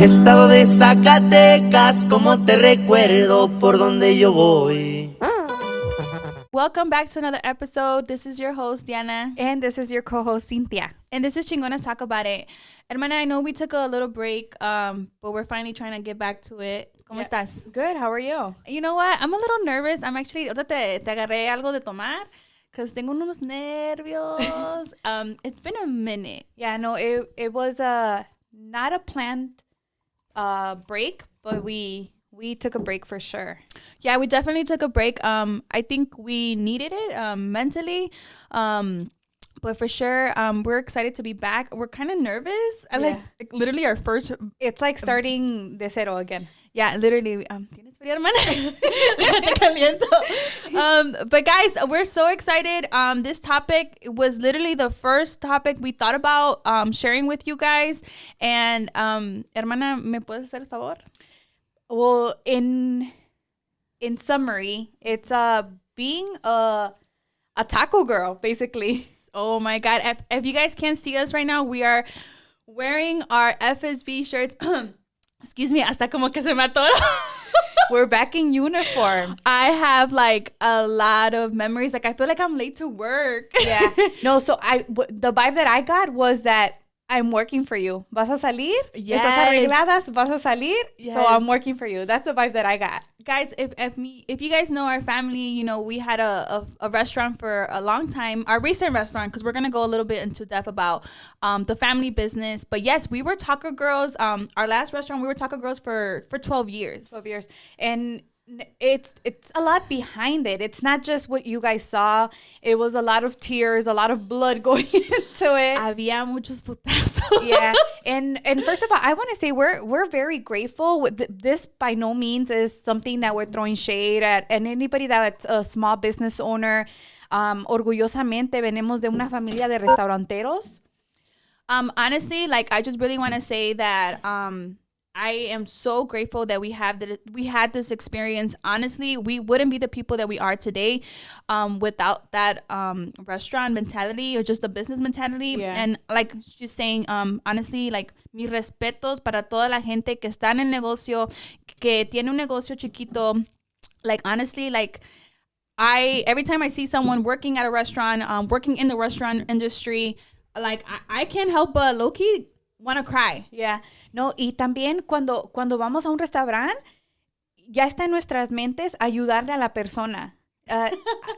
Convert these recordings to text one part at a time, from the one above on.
Estado de Zacatecas, como te recuerdo por donde yo voy. Welcome back to another episode. This is your host, Diana. And this is your co-host, Cynthia. And this is Chingonas Talk About It. Hermana, I know we took a little break, but we're finally trying to get back to it. ¿Cómo estás? Good, how are you? You know what? I'm a little nervous. I'm actually, ahorita te agarré algo de tomar because tengo unos nervios. It's been a minute. Yeah, no, it was not a planned break, but we took a break for sure. Yeah, we definitely took a break. I think we needed it mentally. But for sure, we're excited to be back. We're kind of nervous. Like literally our first. It's like starting de cero again. Yeah, literally. ¿Tienes frío, hermana? Déjate caliento. But guys, we're so excited. This topic was literally the first topic we thought about sharing with you guys. And hermana, ¿me puedes hacer el favor? Well, in summary, it's being a taco girl, basically. Oh my God. If you guys can't see us right now, we are wearing our FSB shirts. Excuse me, hasta como que se me atoro. We're back in uniform. I have like a lot of memories. Like I feel like I'm late to work. Yeah. No, so the vibe that I got was that I'm working for you. ¿Vas a salir? Yes. ¿Estás arregladas? ¿Vas a salir? Yes. So I'm working for you. That's the vibe that I got. Guys, if you guys know our family, you know, we had a restaurant for a long time, our recent restaurant, because we're going to go a little bit into depth about the family business. But yes, we were taco girls. Our last restaurant, we were taco girls for 12 years. 12 years. And it's a lot behind it. It's not just what you guys saw. It was a lot of tears, a lot of blood going into it. Había muchos putazos. Yeah. And first of all, I want to say we're very grateful. This by no means is something that we're throwing shade at. And anybody that's a small business owner, orgullosamente venimos de una familia de restauranteros. Honestly, like I just really want to say that I am so grateful that we had this experience. Honestly, we wouldn't be the people that we are today without that restaurant mentality or just the business mentality. Yeah. And like she's saying, honestly, like mis respetos para toda la gente que está en el negocio, que tiene un negocio chiquito. Like honestly, like every time I see someone working at a restaurant, working in the restaurant industry, like I can't help but low-key want to cry. Yeah. No, y también cuando vamos a un restaurante, ya está en nuestras mentes ayudarle a la persona.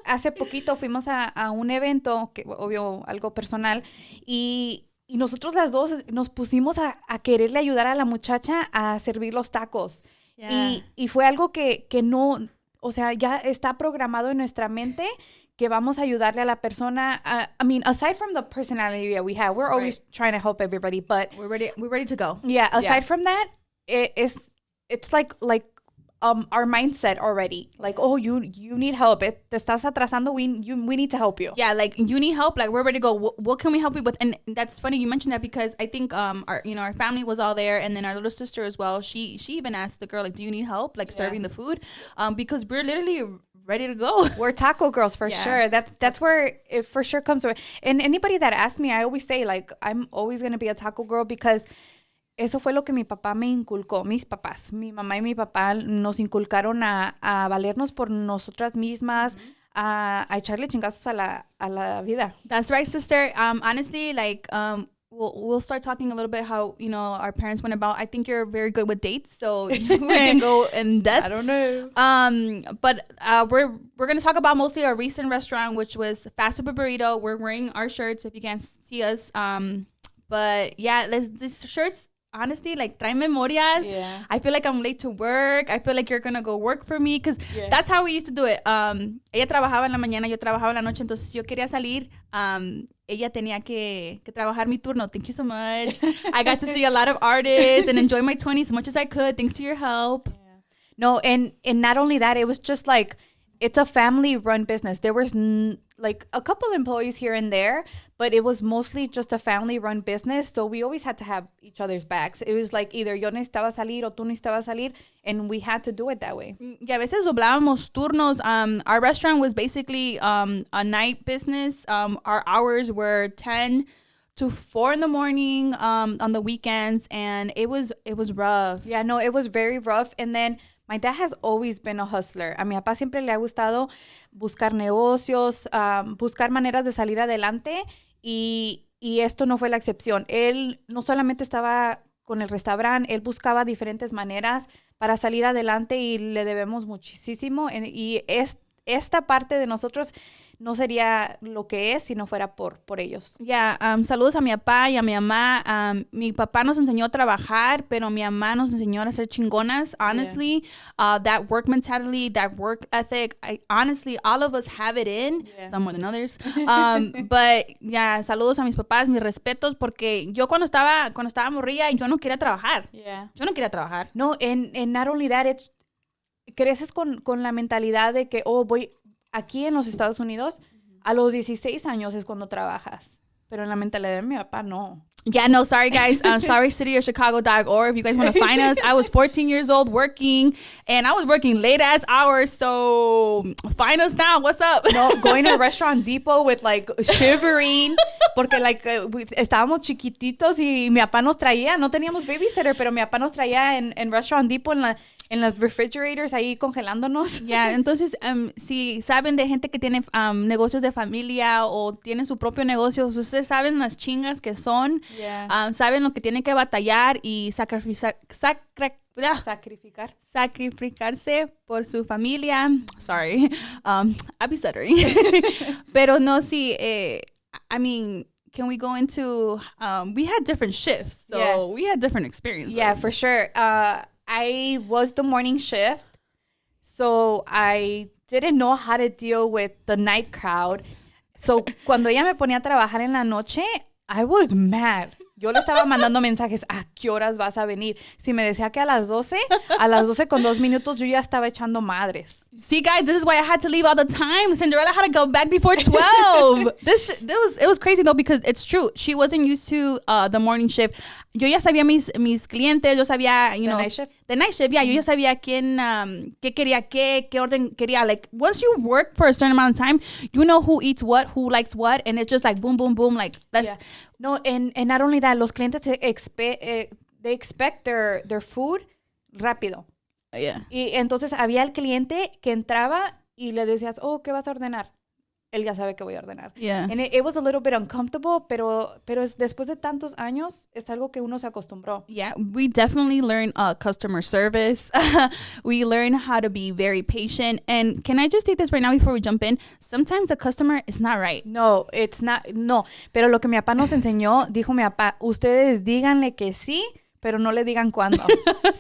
Hace poquito fuimos a un evento, que obvio algo personal, y nosotros las dos nos pusimos a quererle ayudar a la muchacha a servir los tacos. Yeah. Y fue algo que no, o sea, ya está programado en nuestra mente que vamos a ayudarle a la persona. I mean, aside from the personality that we have, we're always trying to help everybody, but We're ready to go. yeah, aside from that, it's like our mindset already. Like, oh, you need help. Te estás atrasando. We need to help you. Yeah, like you need help. Like we're ready to go. What can we help you with? And that's funny you mentioned that because I think our family was all there, and then our little sister as well. She even asked the girl like, "Do you need help like serving the food?" Because we're literally ready to go. We're taco girls for sure. That's where it for sure comes from. And anybody that asks me, I always say like I'm always gonna be a taco girl because eso fue lo que mi papá me inculcó, mis papás. Mi mamá y mi papá nos inculcaron a valernos por nosotras mismas, a echarle chingazos a la vida. That's right, sister. Honestly, like we'll start talking a little bit how our parents went about. I think you're very good with dates, so we can go in depth. I don't know. But we're gonna talk about mostly our recent restaurant, which was Fast Super Burrito. We're wearing our shirts if you can't see us. But yeah, these shirts. Honestly, like, trae memorias. Yeah. I feel like I'm late to work. I feel like you're going to go work for me. Because that's how we used to do it. Ella trabajaba en la mañana, yo trabajaba en la noche. Entonces, yo quería salir. Ella tenía que trabajar mi turno. Thank you so much. I got to see a lot of artists and enjoy my 20s as much as I could. Thanks to your help. Yeah. No, and not only that, it was just like, it's a family-run business. There was like a couple employees here and there, but it was mostly just a family-run business. So we always had to have each other's backs. It was like either yo necesitaba salir o tú necesitabas salir, and we had to do it that way. Y a veces doblábamos turnos. Our restaurant was basically a night business. Our hours were 10 to 4 in the morning on the weekends, and it was rough. Yeah, no, it was very rough. And then my dad has always been a hustler. A mi papá siempre le ha gustado buscar negocios, buscar maneras de salir adelante, y esto no fue la excepción. Él no solamente estaba con el restaurante, él buscaba diferentes maneras para salir adelante, y le debemos muchísimo. Y esta parte de nosotros no sería lo que es si no fuera por ellos. Yeah, saludos a mi papá y a mi mamá. Mi papá nos enseñó a trabajar, pero mi mamá nos enseñó a ser chingonas. Honestly, that work mentality, that work ethic, honestly, all of us have it in, some more than others. But yeah, saludos a mis papás, mis respetos, porque yo cuando estaba morrilla, yo no quería trabajar. Yeah. Yo no quería trabajar. No, and not only that, creces con la mentalidad de que, voy aquí en los Estados Unidos, a los 16 años es cuando trabajas. Pero en la mentalidad de mi papá, no. Yeah, no, sorry guys. SorryCityOrChicago.org if you guys want to find us. I was 14 years old working, and I was working late ass hours, so find us now. What's up? No, going to Restaurant Depot with like shivering, porque like estábamos chiquititos y mi papá nos traía, no teníamos babysitter, pero mi papá nos traía en Restaurant Depot en las refrigerators ahí congelándonos. Yeah, entonces si saben de gente que tiene negocios de familia o tienen su propio negocio, ustedes saben las chingas que son. Yeah. Saben lo que tienen que batallar y sacrificarse por su familia. Sorry, I'll be stuttering. Pero no, sí, I mean, can we go into, we had different shifts, so we had different experiences. Yeah, for sure. I was the morning shift, so I didn't know how to deal with the night crowd. So cuando ella me ponía a trabajar en la noche, I was mad. Yo le estaba mandando mensajes, ¿a qué horas vas a venir? Si me decía que a las 12 con 2 minutos yo ya estaba echando madres. See, guys, this is why I had to leave all the time. Cinderella had to go back before 12. It was crazy, though, because it's true. She wasn't used to the morning shift. Yo ya sabía mis clientes, yo sabía, you know. Night shift? The night shift, yeah. Yo ya sabía quién, qué quería qué orden quería. Like, once you work for a certain amount of time, you know who eats what, who likes what, and it's just like boom, boom, boom. Like, let's... Yeah. No, and not only that, los clientes they expect their food rápido. Yeah. Y entonces había el cliente que entraba y le decías, ¿qué vas a ordenar? Él ya sabe que voy a ordenar. Yeah. And it was a little bit uncomfortable, pero después de tantos años es algo que uno se acostumbró. Yeah, we definitely learn customer service. We learn how to be very patient. And can I just take this right now before we jump in? Sometimes the customer is not right. No, it's not. No, pero lo que mi papá nos enseñó, dijo mi papá, ustedes díganle que sí, pero no le digan cuándo.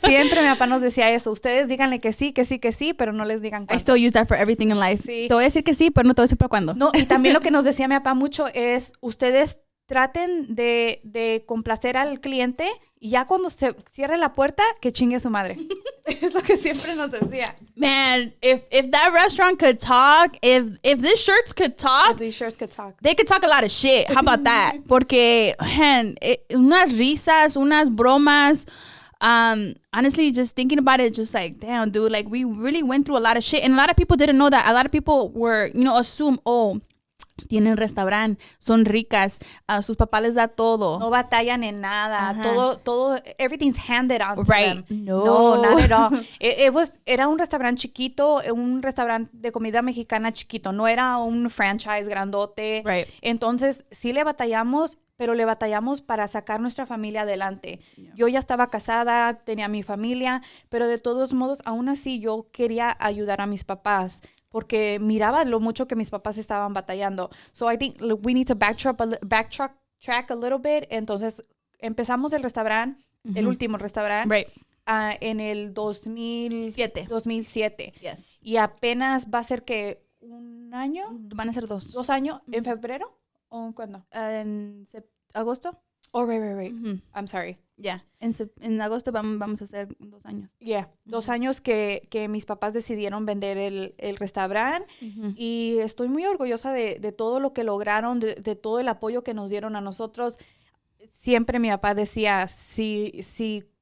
Siempre mi papá nos decía eso. Ustedes díganle que sí, pero no les digan cuándo. I still use that for everything in life. Sí. Te voy a decir que sí, pero no te voy a decir para cuándo. No, y también lo que nos decía mi papá mucho es, ustedes traten de complacer al cliente, y ya cuando se cierre la puerta, que chingue su madre. Es lo que siempre nos decía. Man, if that restaurant could talk, if these shirts could talk, These shirts could talk. they could talk a lot of shit. How about that? Porque, man, unas risas, unas bromas. Honestly, just thinking about it, just like, damn, dude, like, we really went through a lot of shit. And a lot of people didn't know that. A lot of people were, assume, tienen restaurante, son ricas, sus papás les da todo. No batallan en nada. Todo, everything's handed out to Right. them. No. Not at all. Era un restaurante chiquito, un restaurante de comida mexicana chiquito. No era un franchise grandote. Right. Entonces, sí le batallamos, pero le batallamos para sacar nuestra familia adelante. Yeah. Yo ya estaba casada, tenía mi familia, pero de todos modos, aún así, yo quería ayudar a mis papás, porque miraba lo mucho que mis papás estaban batallando. So I think we need to backtrack a little bit. Entonces, empezamos el restaurante, el último restaurante, right. En el 2007. Yes. Y apenas va a ser que un año. Van a ser 2. 2 años, ¿en febrero? ¿O cuándo? En agosto. Oh, right. I'm sorry. Yeah. En agosto vamos a hacer 2 años. Yeah. 2 años que mis papás decidieron vender el restaurante. Y estoy muy orgullosa de todo lo que lograron, de todo el apoyo que nos dieron a nosotros. Siempre mi papá decía, si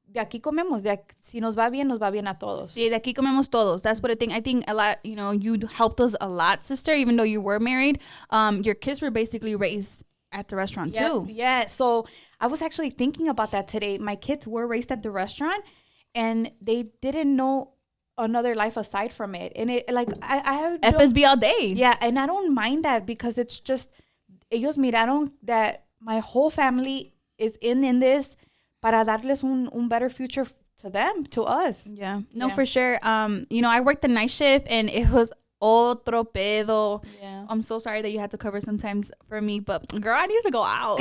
de aquí comemos, si nos va bien a todos. Sí, de aquí comemos todos. That's what I think. I think a lot, you helped us a lot, sister, even though you were married. Your kids were basically raised at the restaurant Yeah, too. yeah. So I was actually thinking about that today. My kids were raised at the restaurant, and they didn't know another life aside from it. And it like I don't- FSB all day. yeah, and I don't mind that because it's just ellos miraron that my whole family is in this para darles un better future to them, to us. Yeah. No, Yeah. for sure. You know, I worked the night shift and it was otro pedo. Yeah. I'm so sorry that you had to cover sometimes for me, but girl, I need to go out.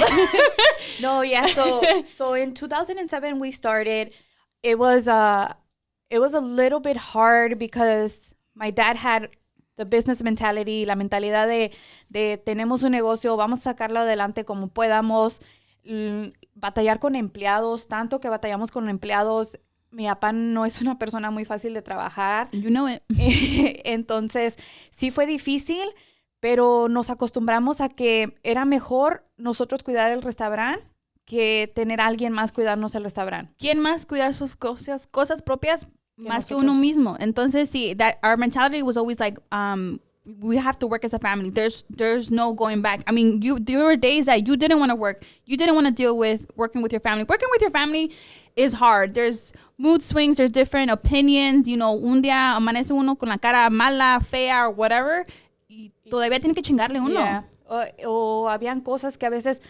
No, yeah. So in 2007 we started. It was a little bit hard because my dad had the business mentality, la mentalidad de tenemos un negocio, vamos a sacarlo adelante como podamos. Batallar con empleados, tanto que batallamos con empleados. Mi papá no es una persona muy fácil de trabajar. You know it. Entonces, sí fue difícil, pero nos acostumbramos a que era mejor nosotros cuidar el restaurante que tener a alguien más cuidarnos el restaurante. ¿Quién más cuidar sus cosas propias más que nosotros. uno mismo? Entonces, sí, that our mentality was always like, we have to work as a family. There's no going back. I mean, there were days that you didn't want to work. You didn't want to deal with working with your family. Working with your family is hard. There's mood swings. There's different opinions. You know, un día amanece uno con la cara mala, fea, or whatever. Y todavía tiene que chingarle uno. Yeah. O habían cosas que a veces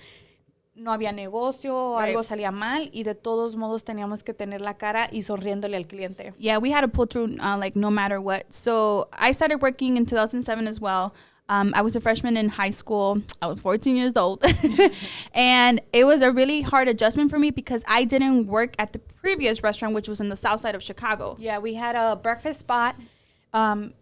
no había negocio, Right. algo salía mal y de todos modos teníamos que tener la cara y sonriéndole al cliente. Yeah, we had to pull through like no matter what. So I started working in 2007 as well. I was a freshman in high school. I was 14 years old. And it was a really hard adjustment for me because I didn't work at the previous restaurant, which was in the south side of Chicago. Yeah, we had a breakfast spot.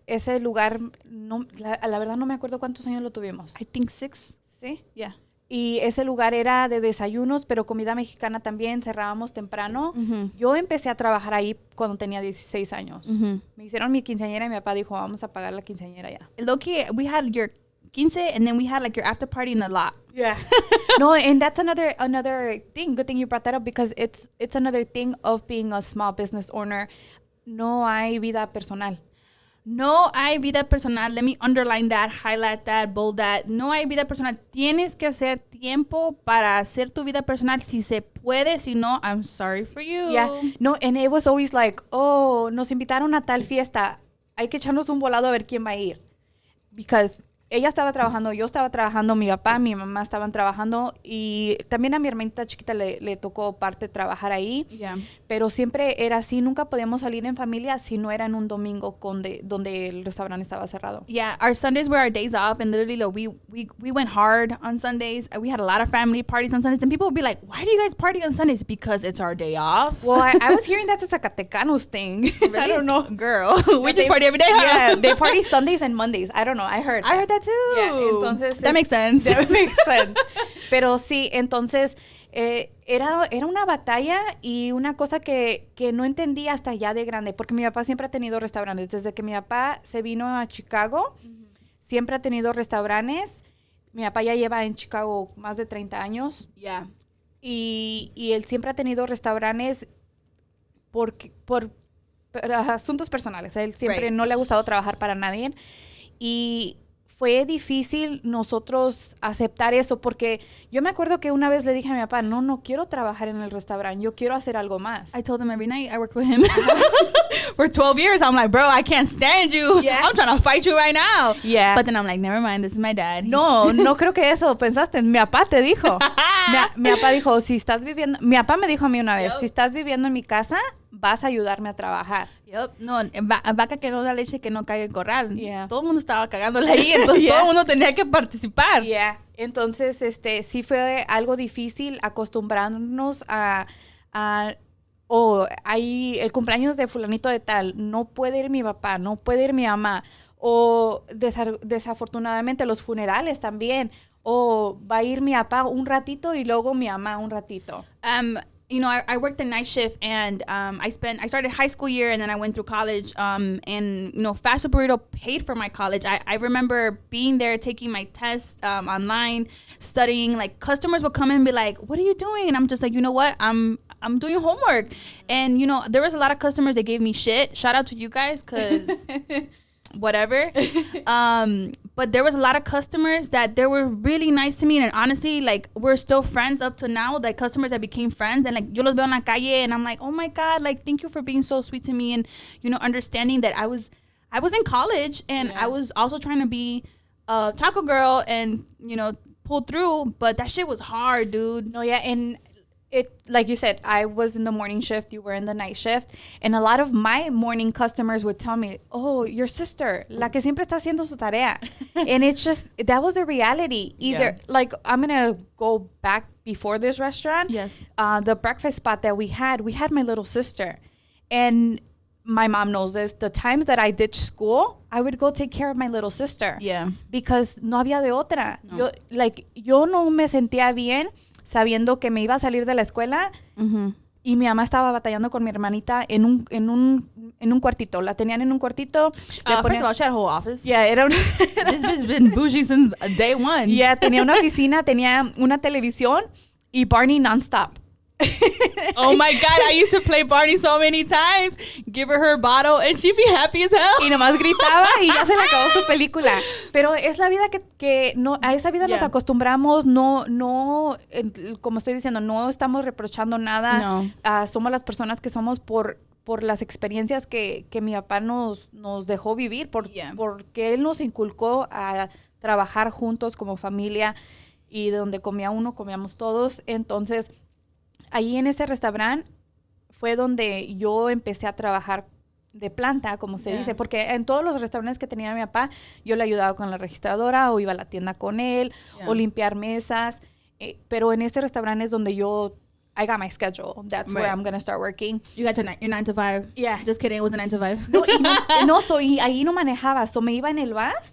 Ese lugar, no, la verdad no me acuerdo cuántos años lo tuvimos. I think 6. ¿Sí? Yeah. Y ese lugar era de desayunos, pero comida mexicana también, cerrábamos temprano. Yo empecé a trabajar ahí cuando tenía 16 años. Me hicieron mi quinceañera y mi papá dijo, vamos a pagar la quinceañera ya. Low-key, we had your 15 and then we had like your after party in the lot. Yeah. No, and that's another thing. Good thing you brought that up because it's another thing of being a small business owner. No hay vida personal. No hay vida personal. Let me underline that, highlight that, bold that. No hay vida personal. Tienes que hacer tiempo para hacer tu vida personal si se puede. Si no, I'm sorry for you. Yeah. No, and it was always like, oh, nos invitaron a tal fiesta. Hay que echarnos un volado a ver quién va a ir. Because ella estaba trabajando, yo estaba trabajando, mi papá, mi mamá estaban trabajando y también a mi hermanita chiquita le tocó parte trabajar ahí. Yeah. Pero siempre era así, nunca podíamos salir en familia si no era en un domingo donde el restaurante estaba cerrado. Yeah, our Sundays were our days off, and literally, like, we went hard on Sundays. We had a lot of family parties on Sundays, and people would be like, "Why do you guys party on Sundays?" Because it's our day off. Well, I was hearing that's a Zacatecanos thing. I don't know. Girl. We just party every day, huh? Yeah, they party Sundays and Mondays. I don't know. I heard I heard that too. Yeah, entonces that makes sense. That makes sense. Pero sí, entonces era una batalla y una cosa que no entendí hasta ya de grande, porque mi papá siempre ha tenido restaurantes. Desde que mi papá se vino a Chicago, siempre ha tenido restaurantes. Mi papá ya lleva en Chicago más de 30 años. Yeah. Y él siempre ha tenido restaurantes por asuntos personales. A él siempre Right. no le ha gustado trabajar para nadie. Y fue difícil nosotros aceptar eso porque yo me acuerdo que una vez le dije a mi papá, no quiero trabajar en el restaurante, yo quiero hacer algo más. I told him every night I worked with him for 12 years. I'm like, bro, I can't stand you. Yeah. I'm trying to fight you right now. Yeah. But then I'm like, never mind, this is my dad. No creo que eso pensaste. Mi papá te dijo. mi papá dijo, si estás viviendo... Mi papá me dijo a mí una vez, Yep. si estás viviendo en mi casa, vas a ayudarme a trabajar. Yep. No, vaca que no da leche que no caiga el corral. Yeah. Todo el mundo estaba cagándole ahí, entonces Yeah. todo el mundo tenía que participar. Yeah. Entonces, sí fue algo difícil acostumbrarnos ahí el cumpleaños de fulanito de tal, no puede ir mi papá, no puede ir mi mamá, o desafortunadamente los funerales también, o va a ir mi papá un ratito y luego mi mamá un ratito. You know, I worked the night shift, and I started high school year, and then I went through college. And you know, Fast Food Burrito paid for my college. I remember being there, taking my tests online, studying. Like, customers would come in and be like, "What are you doing?" And I'm just like, you know what? I'm doing homework. And you know, there was a lot of customers that gave me shit. Shout out to you guys, cause whatever. but there was a lot of customers that they were really nice to me, and honestly, like, we're still friends up to now. Like, customers that became friends, and like, yo los veo en la calle, and I'm like, oh my God, like, thank you for being so sweet to me, and, you know, understanding that I was in college, and I was also trying to be a taco girl, and, you know, pull through, but that shit was hard, dude. No, yeah, and it, like you said, I was in the morning shift, you were in the night shift, and a lot of my morning customers would tell me, oh, your sister, la que siempre está haciendo su tarea. And it's just, that was a reality. Either, like, I'm gonna go back before this restaurant. Yes. The breakfast spot that we had my little sister, and my mom knows this, the times that I ditched school, I would go take care of my little sister. Yeah. Because no había de otra. No. Yo no me sentía bien sabiendo que me iba a salir de la escuela y mi mamá estaba batallando con mi hermanita en un cuartito. La tenían en un cuartito. First of all, she had a whole office. Yeah, era This bitch been bougie since day one. Yeah, tenía una oficina, tenía una televisión y Barney nonstop. Oh my God, I used to play Barney so many times. Give her bottle and she'd be happy as hell. Y nomás gritaba y ya se le acabó su película. Pero es la vida que no, a esa vida nos acostumbramos, no, como estoy diciendo, no estamos reprochando nada. No. Somos las personas que somos por las experiencias que mi papá nos dejó vivir, porque él nos inculcó a trabajar juntos como familia, y de donde comía uno, comíamos todos. Entonces, ahí en ese restaurante fue donde yo empecé a trabajar de planta, como se dice, porque en todos los restaurantes que tenía mi papá, yo le ayudaba con la registradora, o iba a la tienda con él, o limpiar mesas, pero en este restaurante es donde I got my schedule. That's where I'm going to start working. You got your 9 to 5. Yeah. Just kidding, it was a 9 to 5. Ahí no manejaba, me iba en el bus,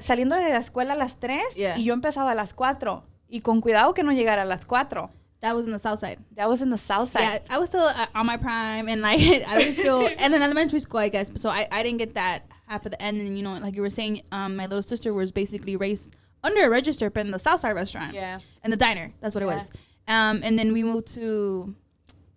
saliendo de la escuela a las 3, y yo empezaba a las 4, y con cuidado que no llegara a las 4. That was in the south side. That was in the south side. Yeah, I was still on my prime, and like I was still and in elementary school, I guess. So I didn't get that half of the end. And you know, like you were saying, my little sister was basically raised under a register, but in the south side restaurant. Yeah. In the diner, that's what it was. And then we moved to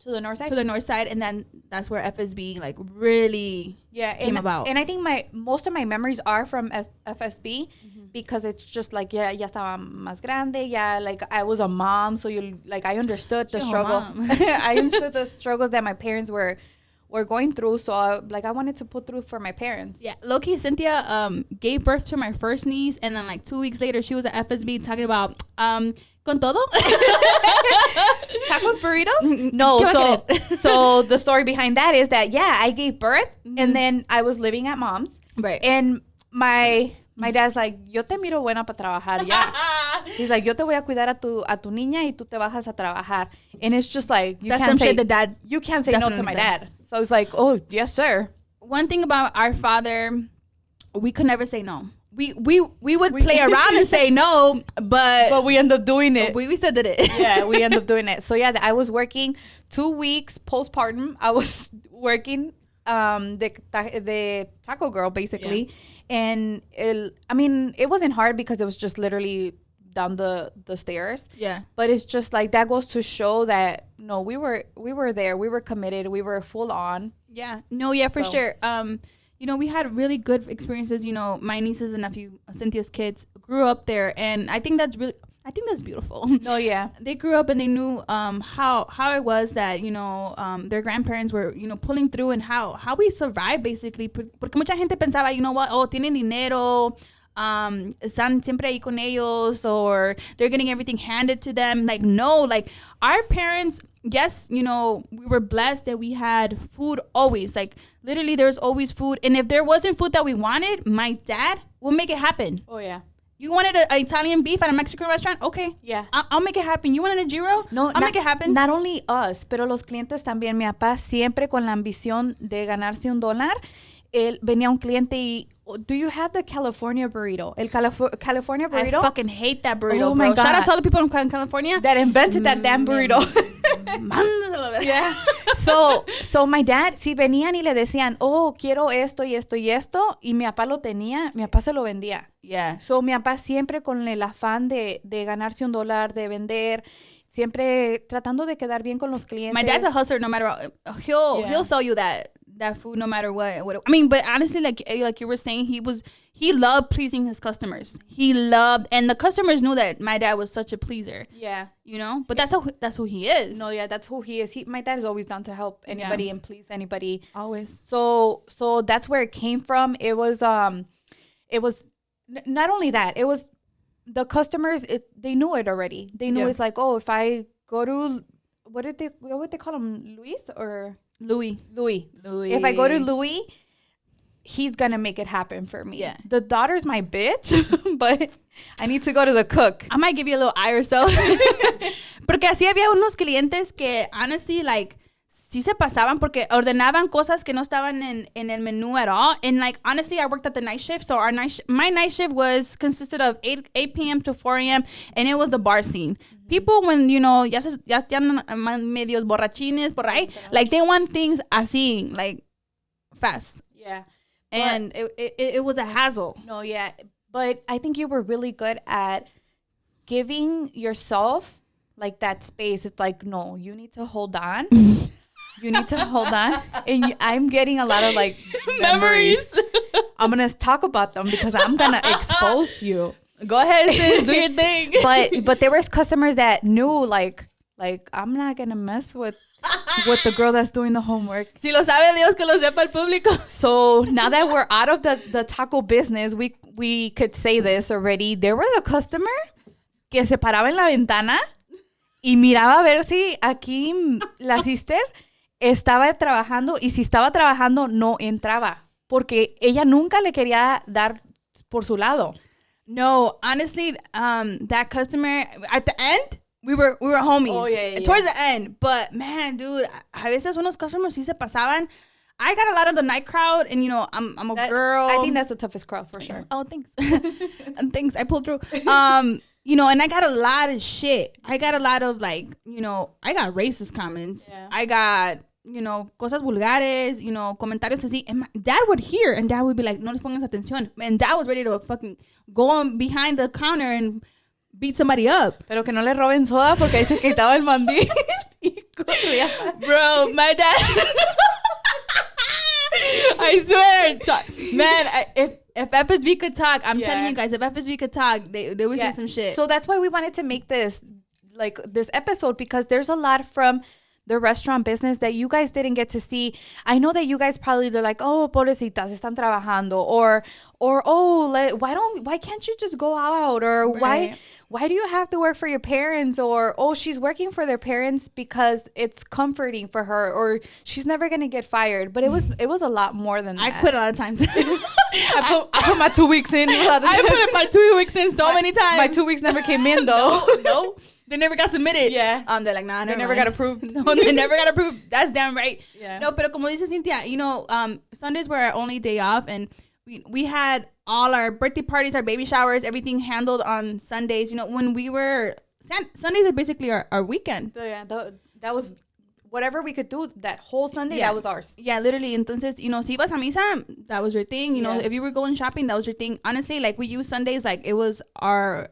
the north side. To the north side, and then that's where FSB like really came about. And I think most of my memories are from FSB. Because it's just like, ya estaba más grande, like I was a mom, so I understood the struggle. I understood the struggles that my parents were going through, so I wanted to put through for my parents. Yeah, low-key, Cynthia gave birth to my first niece, and then like 2 weeks later, she was at FSB talking about con todo? Tacos, burritos? No, so the story behind that is that, I gave birth, and then I was living at mom's. Right. And my dad's like, yo te miro buena para trabajar, ya. He's like, yo te voy a cuidar a tu niña y tú te bajas a trabajar. And it's just like, you can't say no to my dad. So it's like, oh, yes, sir. One thing about our father, we could never say no. We would play around and say no, but we end up doing it. We still did it. Yeah, we end up doing it. So I was working 2 weeks postpartum. I was working the taco girl basically, and it wasn't hard because it was just literally down the stairs. Yeah, but it's just like that goes to show that no, we were there, we were committed, we were full on. For sure. You know, we had really good experiences. You know, my nieces and nephew, Cynthia's kids, grew up there, and I think that's beautiful. Oh yeah, they grew up and they knew how it was that, you know, their grandparents were, you know, pulling through, and how we survived basically. Porque mucha gente pensaba, you know what, tienen dinero, están siempre ahí con ellos, or they're getting everything handed to them. Like, no, like our parents, yes, you know, we were blessed that we had food always. Like literally, there's always food, and if there wasn't food that we wanted, my dad will make it happen. Oh yeah. You wanted an Italian beef at a Mexican restaurant? Okay. Yeah. I'll make it happen. You wanted a gyro? No, I'll make it happen. Not only us, pero los clientes también. Mi papá siempre con la ambición de ganarse $1. Venía un cliente y, do you have the California burrito? El California burrito? I fucking hate that burrito, oh bro. My God. Shout out to all the people in California that invented that damn burrito. Yeah. So my dad, si venían y le decían, quiero esto y esto y esto, y mi papá lo tenía, mi papá se lo vendía. Yeah. So mi papá siempre con el afán de ganarse $1, de vender, siempre tratando de quedar bien con los clientes. My dad's a hustler no matter what. He'll sell you that that food no matter what. I mean, but honestly, like you were saying, he loved pleasing his customers. And the customers knew that my dad was such a pleaser. Yeah. You know, but that's who he is. No, yeah, that's who he is. My dad is always down to help anybody and please anybody. Always. So that's where it came from. It was not only that. It was the customers. They knew it already. They knew it's like, oh, if I go to what would they call him, Luis or Louis. If I go to Louis, he's gonna make it happen for me. Yeah. The daughter's my bitch, but I need to go to the cook. I might give you a little eye or so. Porque así había unos clientes que, honestly, like, sí se pasaban porque ordenaban cosas que no estaban en el menú at all. And, like, honestly, I worked at the night shift. So my night shift consisted of 8 p.m. to 4 a.m. And it was the bar scene. Mm-hmm. People, when, you know, ya están medios borrachines por ahí, like, they want things así, like, fast. Yeah. And it was a hassle. No, yeah. But I think you were really good at giving yourself, like, that space. It's like, no, you need to hold on. You need to hold on. And I'm getting a lot of, like, memories. I'm going to talk about them because I'm going to expose you. Go ahead, sis. Do your thing. But there was customers that knew, like I'm not going to mess with the girl that's doing the homework. Si lo sabe Dios, que lo sepa el público. So now that we're out of the taco business, we could say this already. There was a customer que se paraba en la ventana y miraba a ver si aquí la sister estaba trabajando, y si estaba trabajando no entraba porque ella nunca le quería dar por su lado. No, honestly, that customer at the end, we were homies. Oh, yeah. Towards the end. But man, dude, a veces unos customers sí se pasaban. I got a lot of the night crowd, and you know, I'm a girl. I think that's the toughest crowd for sure. Oh, thanks. And thanks, I pulled through. You know, and I got a lot of shit. I got a lot of, like, you know, I got racist comments. Yeah. I got, you know, cosas vulgares, you know, comentarios así. And my dad would hear, and dad would be like, no les pongas atención. And dad was ready to fucking go on behind the counter and beat somebody up. Pero que no le roben soda porque ahí se quitaba el mandil. Bro, my dad. I swear. Man, if FSB could talk, I'm telling you guys, if FSB could talk, they would say some shit. So that's why we wanted to make this episode, because there's a lot from the restaurant business that you guys didn't get to see. I know that you guys probably, they're like, oh, pobrecitas, están trabajando, or oh, why can't you just go out, or right. why do you have to work for your parents, or oh, she's working for their parents because it's comforting for her, or she's never gonna get fired. But it was a lot more than that. I quit a lot of times. I put my 2 weeks in. I put my 2 weeks in many times. My 2 weeks never came in though. No. They never got submitted. Yeah. They're like, nah, they never got approved. No, they never got approved. That's damn right. Yeah. No, pero como dice Cynthia, you know, Sundays were our only day off, and we had all our birthday parties, our baby showers, everything handled on Sundays. You know, when we were Sundays are basically our weekend. So yeah, that was whatever we could do that whole Sunday. Yeah. That was ours. Yeah, literally. Entonces, you know, si ibas a misa, that was your thing. You know, if you were going shopping, that was your thing. Honestly, like, we use Sundays like it was our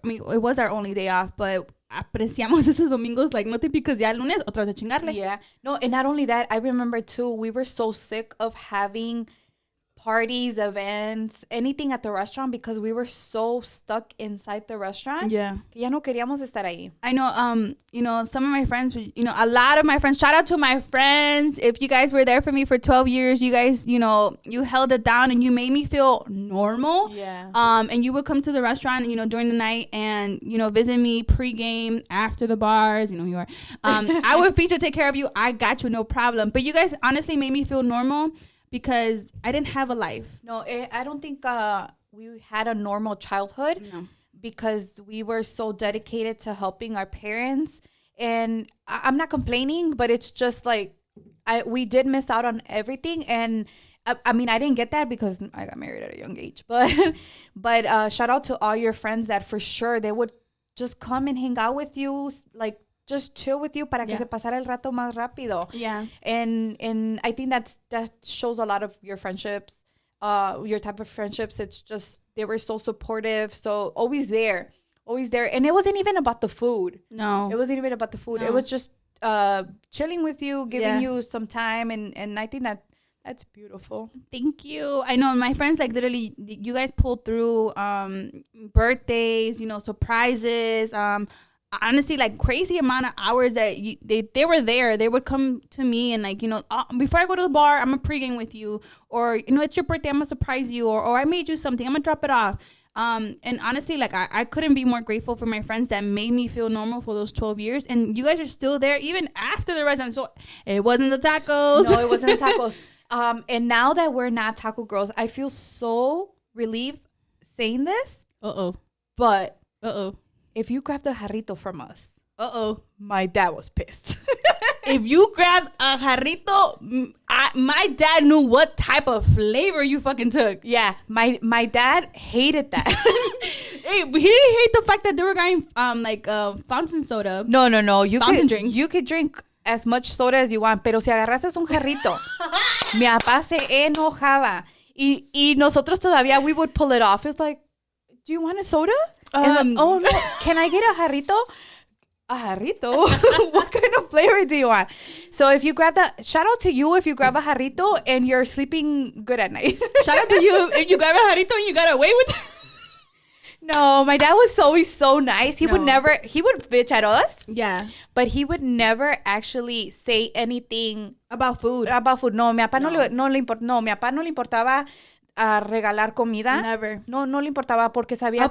only day off, but apreciamos esos domingos, like, nothing, because ya el lunes otra vez a chingarle. Yeah. No, and not only that, I remember too, we were so sick of having parties, events, anything at the restaurant, because we were so stuck inside the restaurant. Yeah. Que ya no queríamos estar ahí. I know, you know, some of my friends, you know, a lot of my friends, shout out to my friends. If you guys were there for me for 12 years, you guys, you know, you held it down and you made me feel normal. Yeah. And you would come to the restaurant, you know, during the night and, you know, visit me pre-game, after the bars, you know who you are. I would feature take care of you. I got you, no problem. But you guys honestly made me feel normal, because I didn't have a life. No, I don't think we had a normal childhood. No. Because we were so dedicated to helping our parents. And I'm not complaining, but it's just like we did miss out on everything. And I mean, I didn't get that because I got married at a young age. But shout out to all your friends that for sure they would just come and hang out with you, like, just chill with you para que se pasara el rato más rápido. Yeah. And I think that shows a lot of your friendships, your type of friendships. It's just, they were so supportive, so always there. And it wasn't even about the food. No. It wasn't even about the food. No. It was just chilling with you, giving you some time, and I think That's beautiful. Thank you. I know my friends, like, literally, you guys pulled through birthdays, surprises, honestly, like, crazy amount of hours that they were there. They would come to me and, like, before I go to the bar, I'm gonna pregame with you, or it's your birthday, I'm gonna surprise you, or I made you something, I'm gonna drop it off. And honestly, like, I couldn't be more grateful for my friends that made me feel normal for those 12 years. And you guys are still there even after the restaurant. So it wasn't the tacos. No, it wasn't the tacos. And now that we're not taco girls, I feel so relieved saying this. But if you grabbed a jarrito from us, my dad was pissed. If you grabbed a jarrito, my dad knew what type of flavor you fucking took. Yeah, my dad hated that. Hey, he didn't hate the fact that they were getting fountain soda. No. You could drink as much soda as you want, pero si agarraste un jarrito, mi papá se enojaba. Y nosotros todavía, we would pull it off. It's like, do you want a soda? And oh no, can I get a jarrito? A jarrito? What kind of flavor do you want? So if you grab that, shout out to you if you grab a jarrito and you're sleeping good at night. Shout out to you if you grab a jarrito and you got away with it. No, my dad was always so nice. He would bitch at us. Yeah. But he would never actually say anything about food. No, mi papá no le importaba regalar comida. Never. No le importaba porque sabía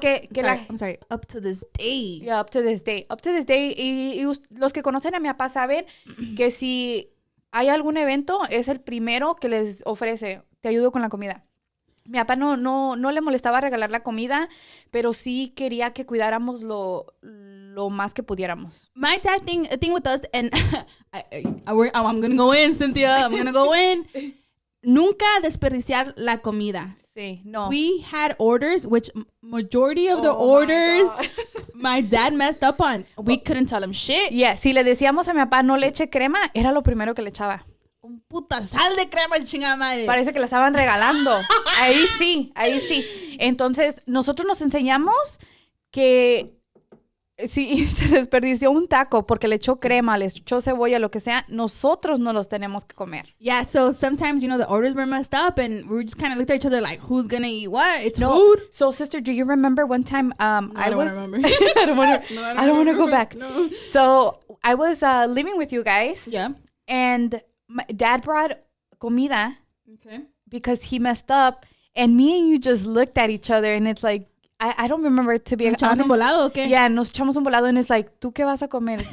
I'm sorry, up to this day. Yeah, up to this day. Y los que conocen a mi papá saben que si hay algún evento, es el primero que les ofrece, te ayudo con la comida. Mi papá no le molestaba regalar la comida, pero sí quería que cuidáramos lo más que pudiéramos. My dad thing with us, and I'm going to go in, Cynthia. I'm going to go in. Nunca desperdiciar la comida. Sí, no. We had orders, which majority of the orders my dad messed up on. We couldn't tell him shit. Yeah, si le decíamos a mi papá no le eche crema, era lo primero que le echaba. Un puta sal de crema, chingada madre. Parece que la estaban regalando. Ahí sí. Entonces, nosotros nos enseñamos que si se desperdició un taco porque le echó crema, le echó cebolla, lo que sea, nosotros no los tenemos que comer. Yeah, so sometimes, the orders were messed up and we just kind of looked at each other like, who's gonna eat what? It's food. So, sister, do you remember one time I don't remember. I don't want to go back. No. So, I was living with you guys. Yeah. And my dad brought comida. Okay. Because he messed up. And me and you just looked at each other and it's like, I don't remember, to be honest. ¿Nos echamos un volado o qué? Yeah, nos echamos un volado and it's like, ¿tú qué vas a comer?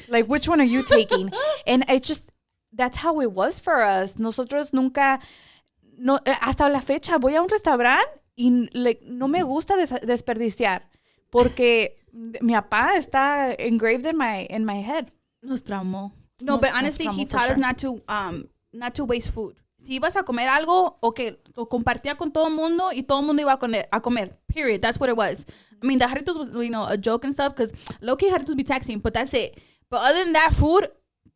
Like, which one are you taking? And it just, that's how it was for us. Nosotros nunca, hasta la fecha, voy a un restaurante y no me gusta desperdiciar porque mi papá está engraved in my head. Nos traumó. No, but honestly, he taught us not to waste food. Si ibas a comer algo, o compartía con todo el mundo y todo el mundo iba a comer. Period. That's what it was. I mean, the jarritos was, a joke and stuff because low-key jarritos be taxing, but that's it. But other than that, food,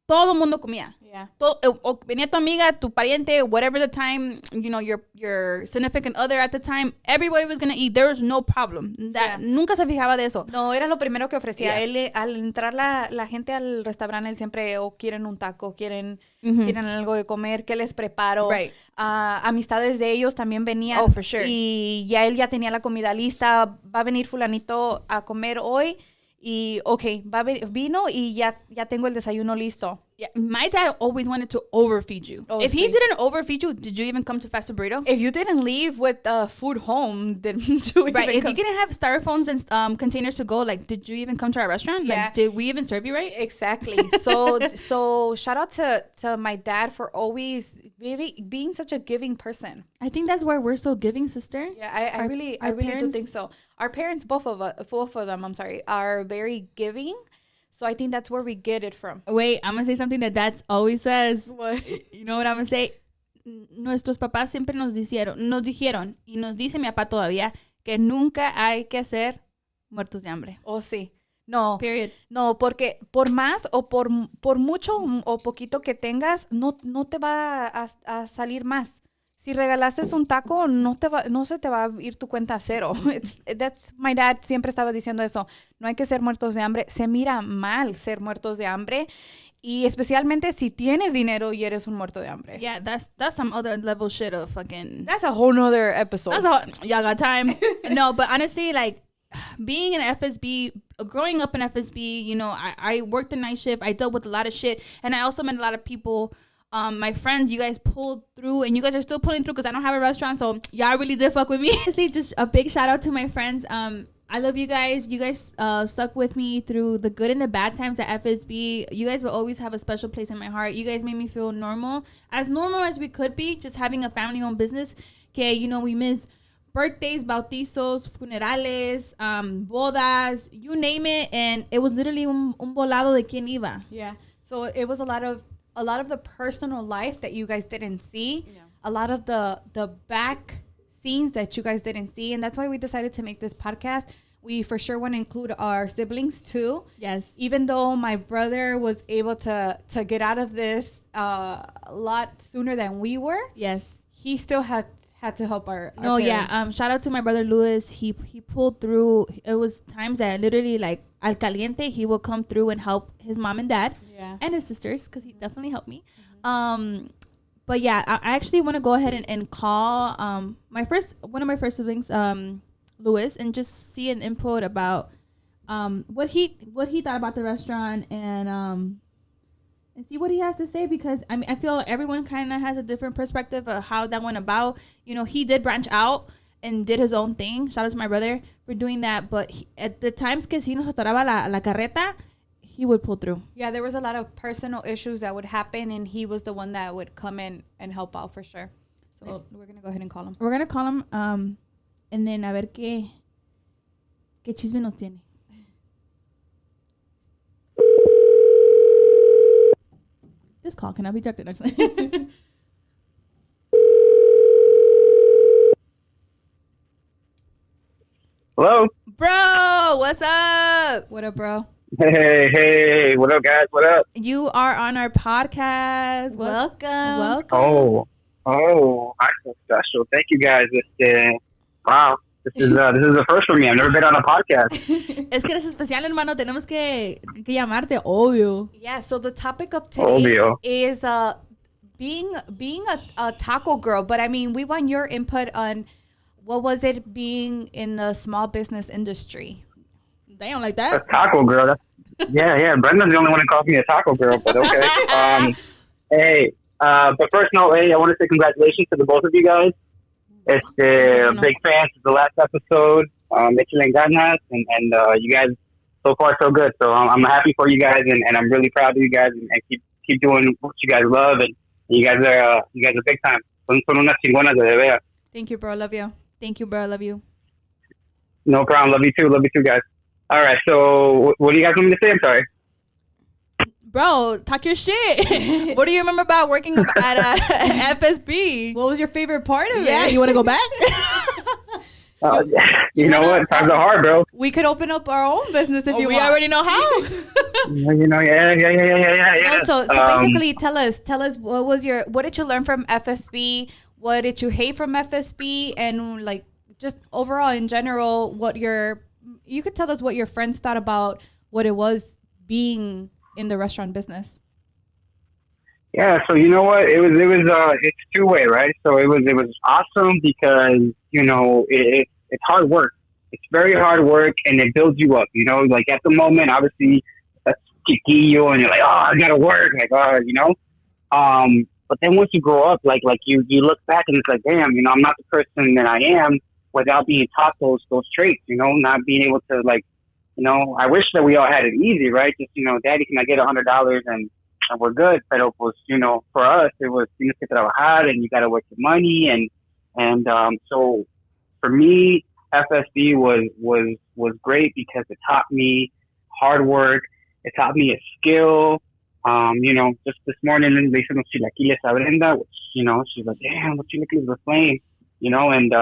todo el mundo comía. Yeah. O venía tu amiga, tu pariente, whatever the time, your significant other at the time, everybody was going to eat. There was no problem. Nunca se fijaba de eso. No, era lo primero que ofrecía. Yeah. Él, al entrar la gente al restaurante, él siempre, quieren un taco, quieren algo de comer, ¿qué les preparo? Right. Amistades de ellos también venían. Oh, for sure. Y él ya tenía la comida lista. Va a venir fulanito a comer hoy. Y, vino y ya tengo el desayuno listo. Yeah, my dad always wanted to overfeed you. Oh, if he didn't overfeed you, did you even come to Fast Burrito? If you didn't leave with food home, didn't you even Right, if come? you didn't have styrofoams and containers to go, like, did you even come to our restaurant? Yeah. Like, did we even serve you right? Exactly. So shout out to my dad for always being such a giving person. I think that's why we're so giving, sister. Yeah, I really do think so. Our parents, both of them, are very giving. So I think that's where we get it from. Wait, I'm going to say something that Dad always says. What? You know what I'm going to say? Nuestros papás siempre nos dijeron, y nos dice mi papá todavía, que nunca hay que ser muertos de hambre. Oh, sí. No. Period. No, porque por más o por mucho o poquito que tengas, no te va a salir más. Si regalaste un taco, no se te va a ir tu cuenta a cero. My dad siempre estaba diciendo eso. No hay que ser muertos de hambre. Se mira mal ser muertos de hambre. Y especialmente si tienes dinero y eres un muerto de hambre. Yeah, that's some other level shit of fucking. That's a whole nother episode. Y'all got time. No, but honestly, like being in FSB, growing up in FSB, you know, I worked the night shift. I dealt with a lot of shit, and I also met a lot of people. My friends, you guys pulled through, and you guys are still pulling through because I don't have a restaurant, so y'all really did fuck with me. Honestly, just a big shout out to my friends. I love you guys. You guys stuck with me through the good and the bad times at FSB. You guys will always have a special place in my heart. You guys made me feel normal as we could be, just having a family-owned business. Que, you know, we miss birthdays, bautizos, funerales, bodas, you name it, and it was literally un volado de quien iba. Yeah. So it was a lot of the personal life that you guys didn't see. Yeah. A lot of the back scenes that you guys didn't see, and that's why we decided to make this podcast. We for sure want to include our siblings too. Yes. Even though my brother was able to get out of this a lot sooner than we were. Yes. He still had to help our no, parents. yeah. Shout out to my brother Louis. He pulled through. It was times that literally like al caliente, he would come through and help his mom and dad and his sisters, because he definitely helped me. But yeah, I actually want to go ahead and call one of my first siblings, Louis, and just see an input about what he thought about the restaurant, and see what he has to say, because I mean, I feel everyone kind of has a different perspective of how that went about. You know, he did branch out and did his own thing. Shout out to my brother for doing that. But at the times que sí nos atoraba la carreta, he would pull through. Yeah, there was a lot of personal issues that would happen, and he was the one that would come in and help out for sure. So we're going to go ahead and call him. We're going to call him, and then a ver qué chisme nos tiene. This call cannot be directed, actually. Hello? Bro, what's up? What up, bro? Hey, what up, guys? What up? You are on our podcast. Welcome. Oh, I feel special. Thank you, guys. Wow, this is the first for me. I've never been on a podcast. Es que eres especial, hermano. Tenemos que llamarte, obvio. Yeah, so the topic of today Obvio. is being a taco girl. But I mean, we want your input on what was it being in the small business industry. They don't like A that. taco girl. Yeah. Brenda's the only one who calls me a taco girl, but okay. Hey, but first, I want to say congratulations to the both of you guys. Big fans of the last episode, Michelin Ganas, and you guys, so far so good. So I'm happy for you guys, and I'm really proud of you guys, and keep doing what you guys love, and you guys are big time. Son unas chingonas de veras. Thank you, bro. Love you. Thank you, bro. I love you. No problem. Love you too, guys. All right. So what do you guys want me to say? I'm sorry. Bro, talk your shit. What do you remember about working at FSB? What was your favorite part of it? Yeah, you want to go back? You know what? Times are hard, bro. We could open up our own business if you we want. already know how. Yeah. So basically, tell us what did you learn from FSB? What did you hate from FSB? And like just overall in general, you could tell us what your friends thought about what it was being in the restaurant business. Yeah, so you know what? It was it's two-way, right? So it was awesome because, you know, it's hard work. It's very hard work, and it builds you up, you know? Like at the moment, obviously, that's chiquillo, and you're like, oh, I gotta work, like, you know? But then once you grow up, like you look back and it's like, damn, you know, I'm not the person that I am without being taught those traits, you know, not being able to, like, you know, I wish that we all had it easy, right? Just, you know, Daddy, can I get $100 and we're good. Pero pues, you know, for us, it was tienes que trabajar and you got to work your money. And so for me, FSB was great because it taught me hard work. It taught me a skill. You know, just this morning, they said chilaquiles a Brenda, which, you know, she's like, damn, what chilaquiles were playing, you know, and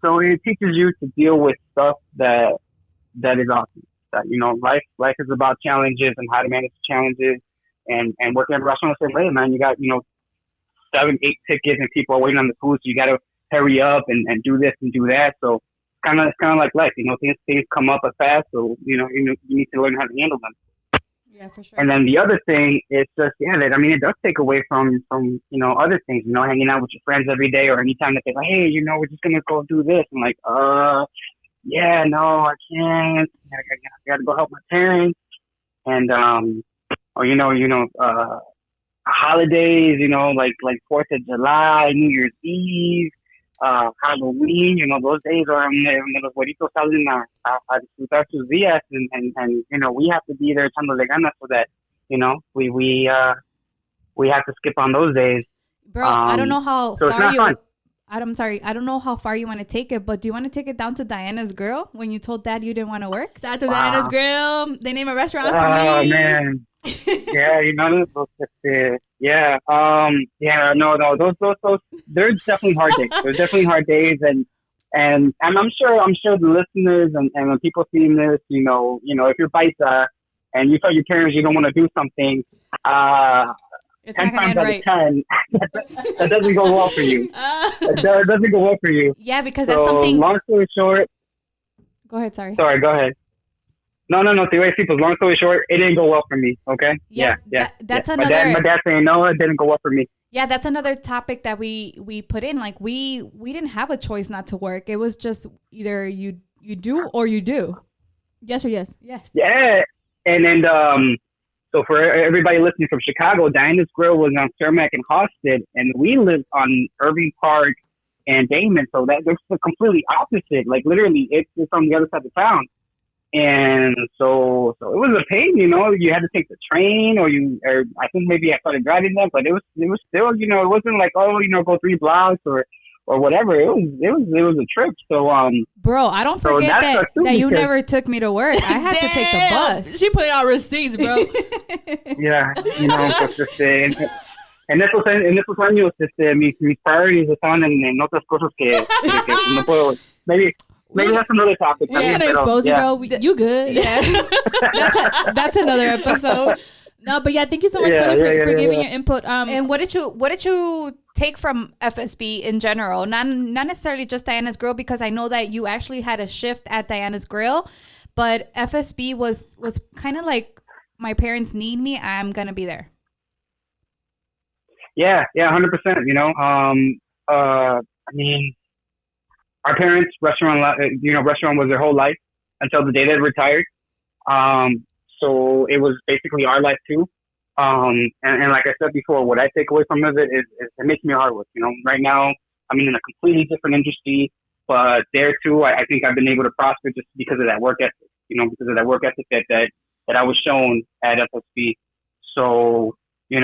so it teaches you to deal with stuff that is awesome. That, you know, life is about challenges and how to manage challenges, and working at a restaurant the same way, man. You got, you know, 7-8 tickets and people are waiting on the food, so you got to hurry up and do this and do that. So it's kind of like life, you know, things come up fast, so you know you need to learn how to handle them. Yeah, for sure. And then the other thing is just, yeah, that, I mean, it does take away from, other things, hanging out with your friends every day or anytime that they're like, hey, we're just going to go do this. I'm like, yeah, no, I can't. I got to go help my parents. And, or, holidays, like 4th of July, New Year's Eve, Halloween, those days are donde los güeritos salen a disfrutar sus días, and we have to be there echándole ganas so that, we have to skip on those days. Bro, I don't know how so far fun. I'm sorry, I don't know how far you want to take it, but do you want to take it down to Diana's Grill when you told Dad you didn't want to work? Shout out to Diana's Grill. They name a restaurant for me. Oh, man. Yeah, no, those, there's definitely hard days. There's definitely hard days, and I'm sure the listeners and when people seeing this, if you're paisa and you tell your parents you don't want to do something, It's 10 not gonna times end out right. of 10, that doesn't go well for you. That doesn't go well for you. Yeah, because So, that's something. long story short. Go ahead, sorry. Sorry, go ahead. No. Te iba a decir, pues, long story short, it didn't go well for me. Okay. Yeah. That's yeah. another. My dad saying no, it didn't go well for me. Yeah, that's another topic that we put in. Like we didn't have a choice not to work. It was just either you do or you do. Yes or yes? Yes. Yeah, and then so for everybody listening from Chicago, Diana's Grill was on Cermak and Hosted, and we lived on Irving Park and Damon. So that's the completely opposite. Like literally, it's on the other side of town. And so it was a pain, you had to take the train or I think maybe I started driving them, but it was still, it wasn't like, go 3 blocks or whatever. It was a trip. So, bro, I don't forget that you never took me to work. I had to take the bus. She put out receipts, bro. Yeah, pues, en esos años, mis priorities estaban en otras cosas que no puedo, Maybe that's another topic. We're gonna expose you, bro. You good? Yeah, that's another episode. No, but yeah, thank you so much for giving your input. And what did you take from FSB in general? Not necessarily just Diana's Grill, because I know that you actually had a shift at Diana's Grill, but FSB was kind of like, my parents need me, I'm gonna be there. Yeah, 100%. I mean, our parents, restaurant was their whole life until the day they retired. So it was basically our life too. And like I said before, what I take away from it is it makes me hard work. Right now I'm in a completely different industry, but there too, I think I've been able to prosper just because of that work ethic. Because of that work ethic that I was shown at FSB. So it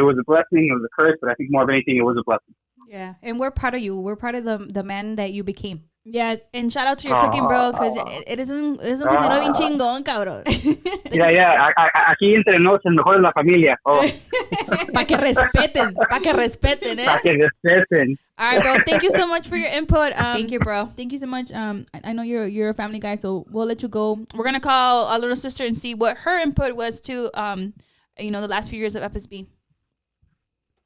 was a blessing, it was a curse, but I think more of anything, it was a blessing. Yeah, and we're proud of you. We're proud of the man that you became. Yeah, and shout out to your cooking, bro, because eres un cocinero bien chingón, cabrón. Yeah. Aquí entre nos, el mejor de la familia. Para que respeten, eh? Para que respeten. All right, bro. Thank you so much for your input. Thank you, bro. Thank you so much. I know you're a family guy, so we'll let you go. We're gonna call our little sister and see what her input was to the last few years of FSB.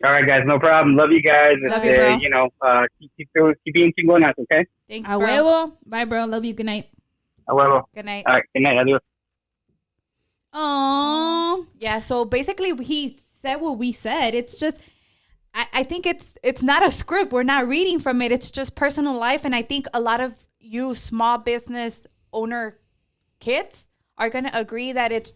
All right, guys, no problem. Love you guys. Love you, bro. Keep being chingonas, okay? Thanks, bro. A huevo. Bye, bro. Love you. Good night. A huevo. Good night. All right, good night. Adios. Aww. Yeah, so basically he said what we said. It's just, I think it's not a script. We're not reading from it. It's just personal life. And I think a lot of you small business owner kids are going to agree that it's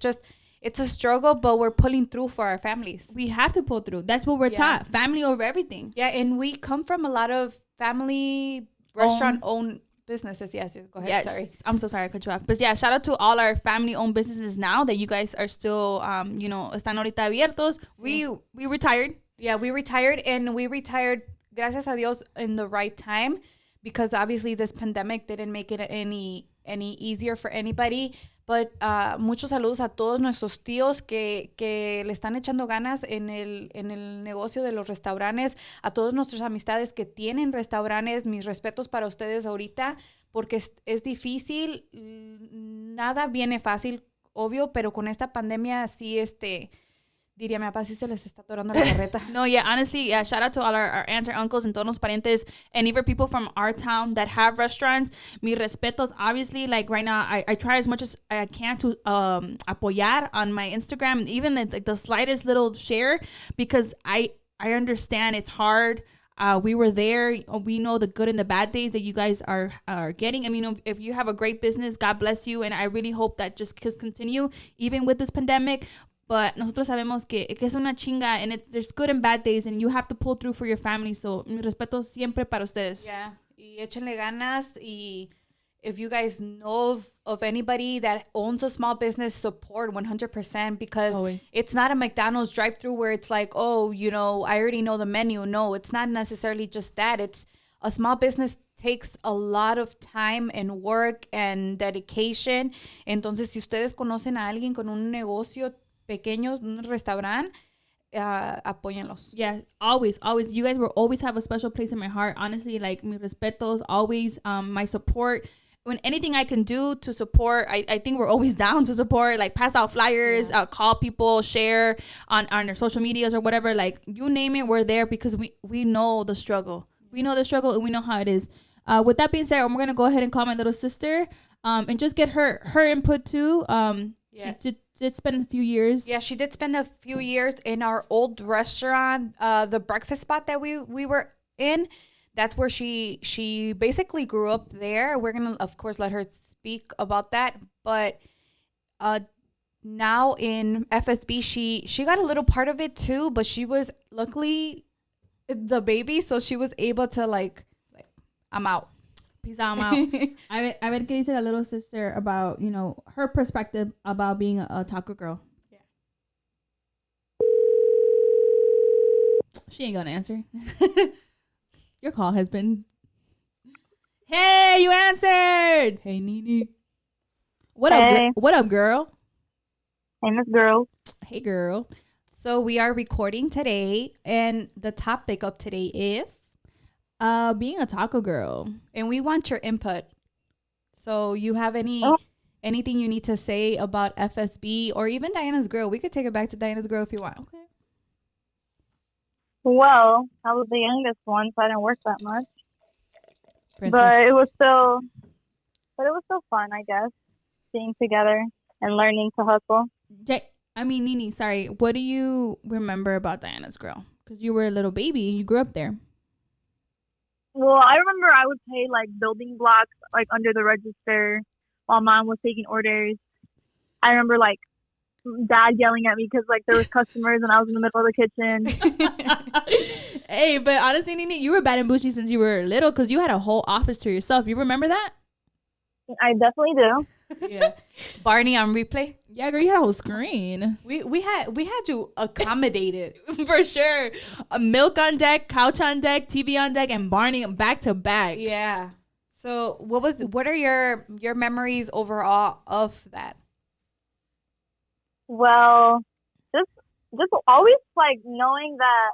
a struggle, but we're pulling through for our families. We have to pull through. That's what we're taught. Family over everything. Yeah, and we come from a lot of family restaurant-owned businesses. Yes, go ahead. Yes, sorry. I'm so sorry I cut you off. But yeah, shout out to all our family-owned businesses now that you guys are still, están ahorita abiertos. Sí. We retired. Yeah, we retired, and we retired, gracias a Dios, in the right time, because obviously this pandemic didn't make it any easier for anybody. But muchos saludos a todos nuestros tíos que le están echando ganas en el negocio de los restaurantes, a todas nuestras amistades que tienen restaurantes. Mis respetos para ustedes ahorita, porque es difícil, nada viene fácil, obvio, pero con esta pandemia sí Diría mi papá, si se les está atorando la carreta. No, yeah, honestly, yeah, shout out to all our aunts, our uncles, and todos los parientes, and even people from our town that have restaurants. Mi respetos, obviously, like right now, I try as much as I can to apoyar on my Instagram, even the slightest little share, because I understand it's hard. We were there. We know the good and the bad days that you guys are getting. I mean, if you have a great business, God bless you, and I really hope that just continue even with this pandemic. But nosotros sabemos que es una chinga, and there's good and bad days, and you have to pull through for your family. So, mi respeto siempre para ustedes. Yeah. Y échenle ganas. Y if you guys know of anybody that owns a small business, support 100%, because Always. it's not a McDonald's drive-through where it's like, oh, you know, I already know the menu. No, it's not necessarily just that. It's a small business takes a lot of time and work and dedication. Entonces, si ustedes conocen a alguien con un negocio pequeño, un restaurante, apóyenlos. Yeah, always. You guys will always have a special place in my heart. Honestly, like, mi respetos, always, my support. When anything I can do to support, I think we're always down to support, like pass out flyers, call people, share on our social medias or whatever, like you name it, we're there, because we know the struggle. We know the struggle and we know how it is. With that being said, we're going to go ahead and call my little sister and just get her input too. She did spend a few years. Yeah, she did spend a few years in our old restaurant, the breakfast spot that we were in. That's where she basically grew up there. We're going to, of course, let her speak about that. But now in FSB, she got a little part of it too, but she was luckily the baby, so she was able to like I'm out. Peace out, I'm out. I ver qué dice la little sister about, you know, her perspective about being a taco girl. Yeah. She ain't gonna answer. Your call has been... Hey, you answered! Hey, Nene. What Hey. up, what up, girl? Hey, Miss Girl. Hey, girl. So we are recording today, and the topic of today is, Being a taco girl. and we want your input. So you have anything you need to say about FSB or even Diana's Grill? We could take it back to Diana's Grill if you want. Okay. Well, I was the youngest one, so I didn't work that much. Princess. But it was still fun, I guess, being together and learning to hustle. Nene, sorry. What do you remember about Diana's Grill? Because you were a little baby and you grew up there. Well, I remember I would pay like building blocks like under the register while Mom was taking orders. I remember like Dad yelling at me because like there was customers and I was in the middle of the kitchen. Hey, but honestly, Nene, you were bad and bougie since you were little, because you had a whole office to yourself. You remember that? I definitely do. Yeah. Barney on replay. Yeah, girl, you had a whole screen. We had you accommodated. For sure. A milk on deck, couch on deck, TV on deck, and Barney back to back. Yeah. So what are your memories overall of that? Well, just always like knowing that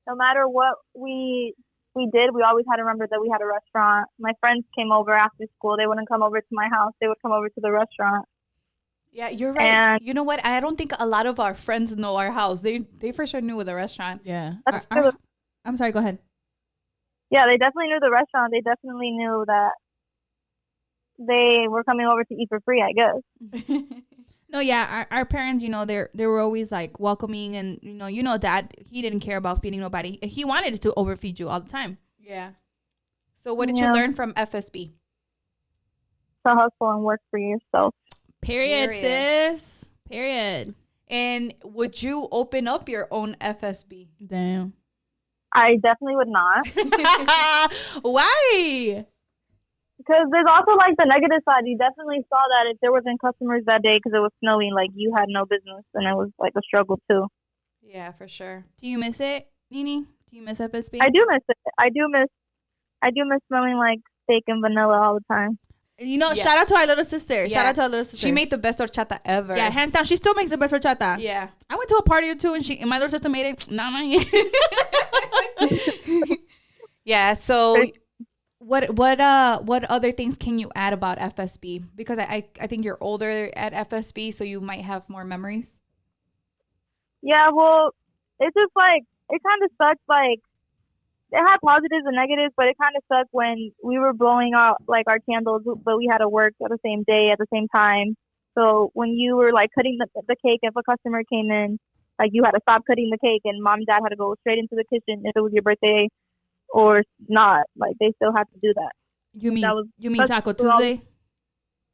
no matter what we did, we always had to remember that we had a restaurant. My friends came over after school. They wouldn't come over to my house. They would come over to the restaurant. Yeah, you're right. And you know what? I don't think a lot of our friends know our house. They for sure knew the restaurant. Yeah. That's true. I'm sorry, go ahead. Yeah, they definitely knew the restaurant. They definitely knew that they were coming over to eat for free, I guess. No, yeah, our parents, you know, they were always like welcoming, and you know, Dad, he didn't care about feeding nobody. He wanted to overfeed you all the time. Yeah. So what did you learn from FSB? To hustle and work for yourself. Period, sis. Period. And would you open up your own FSB? Damn. I definitely would not. Why? Because there's also like the negative side. You definitely saw that if there wasn't customers that day because it was snowing, like you had no business, and it was like a struggle too. Yeah, for sure. Do you miss it, Nene? Do you miss FSB? I do miss it. I do miss smelling like steak and vanilla all the time. You know, Yeah. shout out to our little sister. Yeah. Shout out to our little sister. She made the best horchata ever. Yeah, hands down. She still makes the best horchata. Yeah. I went to a party or two, and my little sister made it. Not mine. Yeah. So what other things can you add about FSB? Because I think you're older at FSB, so you might have more memories. Yeah, well, it's just like it kind of sucks. Like it had positives and negatives, but it kind of sucked when we were blowing out like our candles, but we had to work at the same day at the same time. So when you were like cutting the cake, if a customer came in, like you had to stop cutting the cake, and mom and dad had to go straight into the kitchen if it was your birthday or not. Like they still had to do that. You mean That was- Taco well, Tuesday?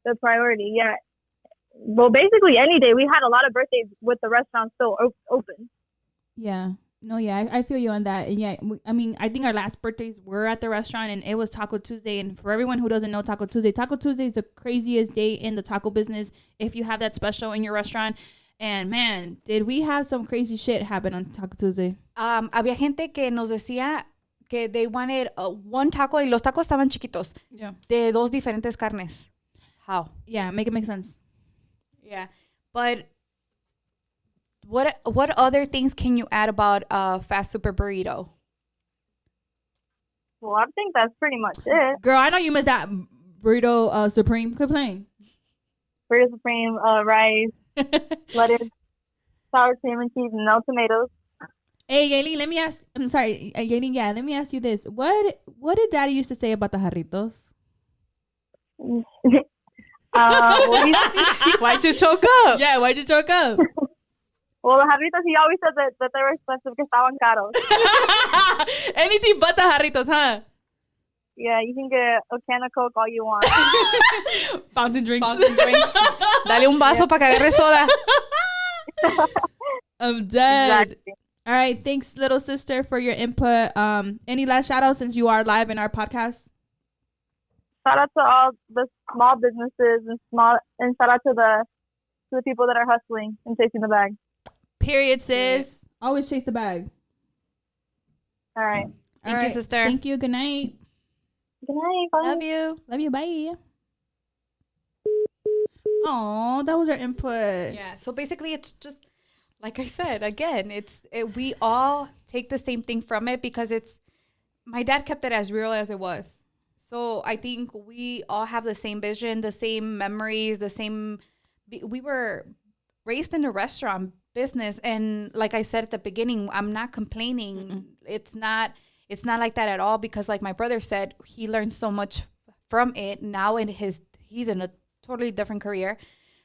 The priority, yeah. Well, basically any day. We had a lot of birthdays with the restaurant still open. Yeah. No, yeah, I feel you on that. And yeah, I mean, I think our last birthdays were at the restaurant, and it was Taco Tuesday. And for everyone who doesn't know Taco Tuesday is the craziest day in the taco business if you have that special in your restaurant. And man, did we have some crazy shit happen on Taco Tuesday. Había gente que nos decía que they wanted one taco, y los tacos estaban chiquitos, Yeah. de dos diferentes carnes. How? Yeah, make it make sense. Yeah. But what other things can you add about Fast Super Burrito? Well, I think that's pretty much it. Girl, I know you missed that burrito supreme. Quit playing. Burrito Supreme, rice, lettuce, sour cream and cheese, and no tomatoes. Hey, Yaelin, let me ask. I'm sorry, Yaelin. Yeah, let me ask you this. What did Daddy used to say about the jarritos? Well, Why'd you choke up? Yeah, why'd you choke up? well, the jarritos, he always said that they were expensive que estaban caros. Anything but the jarritos, huh? Yeah, you can get a can of Coke all you want. Fountain drinks. Dale un vaso para que agarre soda. I'm dead. Exactly. All right, thanks, little sister, for your input. Any last shout outs since you are live in our podcast? Shout out to all the small businesses and shout out to the people that are hustling and chasing the bag. Period, sis. Always chase the bag. All right. Thank you, sister. Thank you. Good night. Good night. Bye. Love you. Love you. Bye. Oh, that was our input. Yeah. So basically, it's just like I said again. We all take the same thing from it because my dad kept it as real as it was. So I think we all have the same vision, the same memories, the same. We were raised in a restaurant business, and like I said at the beginning, I'm not complaining. Mm-mm. It's not like that at all because, like my brother said, he learned so much from it. Now he's in a totally different career.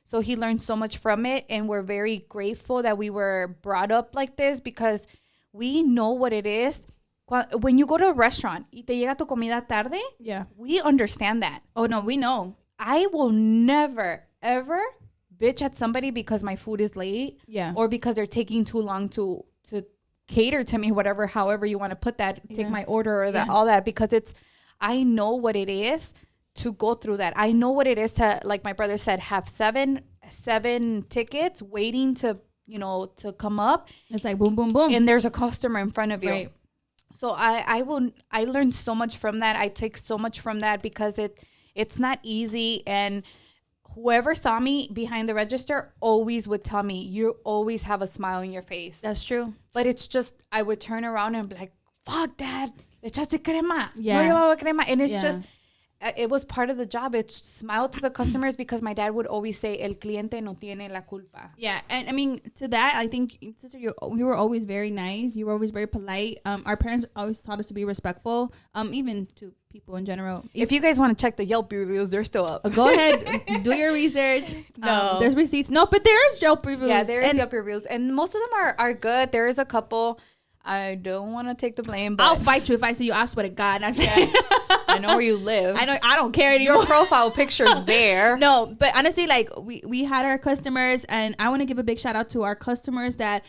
So he learned so much from it, and we're very grateful that we were brought up like this because we know what it is. When you go to a restaurant y te llega tu comida tarde, yeah, we understand that. Oh, no, we know. I will never, ever bitch at somebody because my food is late, yeah, or because they're taking too long to cater to me, however you want to put that, take my order or that, all that, because I know what it is to go through that. I know what it is to, like my brother said, have seven tickets waiting to come up. It's like boom, boom, boom. And there's a customer in front of you. Right. So I learned so much from that. I take so much from that because it's not easy. And whoever saw me behind the register always would tell me, you always have a smile on your face. That's true. But it's just, I would turn around and be like, fuck, Dad, le echaste crema. Yeah. No llevaba crema. And it's just, it was part of the job. It's smile to the customers because my dad would always say, el cliente no tiene la culpa. Yeah, and I mean, to that, I think, sister, you were always very nice. You were always very polite. Our parents always taught us to be respectful, even to people in general. If you guys want to check the Yelp reviews, they're still up. Go ahead, do your research. No. There's receipts. No, but there is Yelp reviews. Yeah, there is Yelp reviews. And most of them are good. There is a couple. I don't want to take the blame, but I'll fight you if I see you. I swear to God. I know where you live. I know. I don't care anymore. Your profile picture's there. No, but honestly, like we had our customers, and I want to give a big shout out to our customers that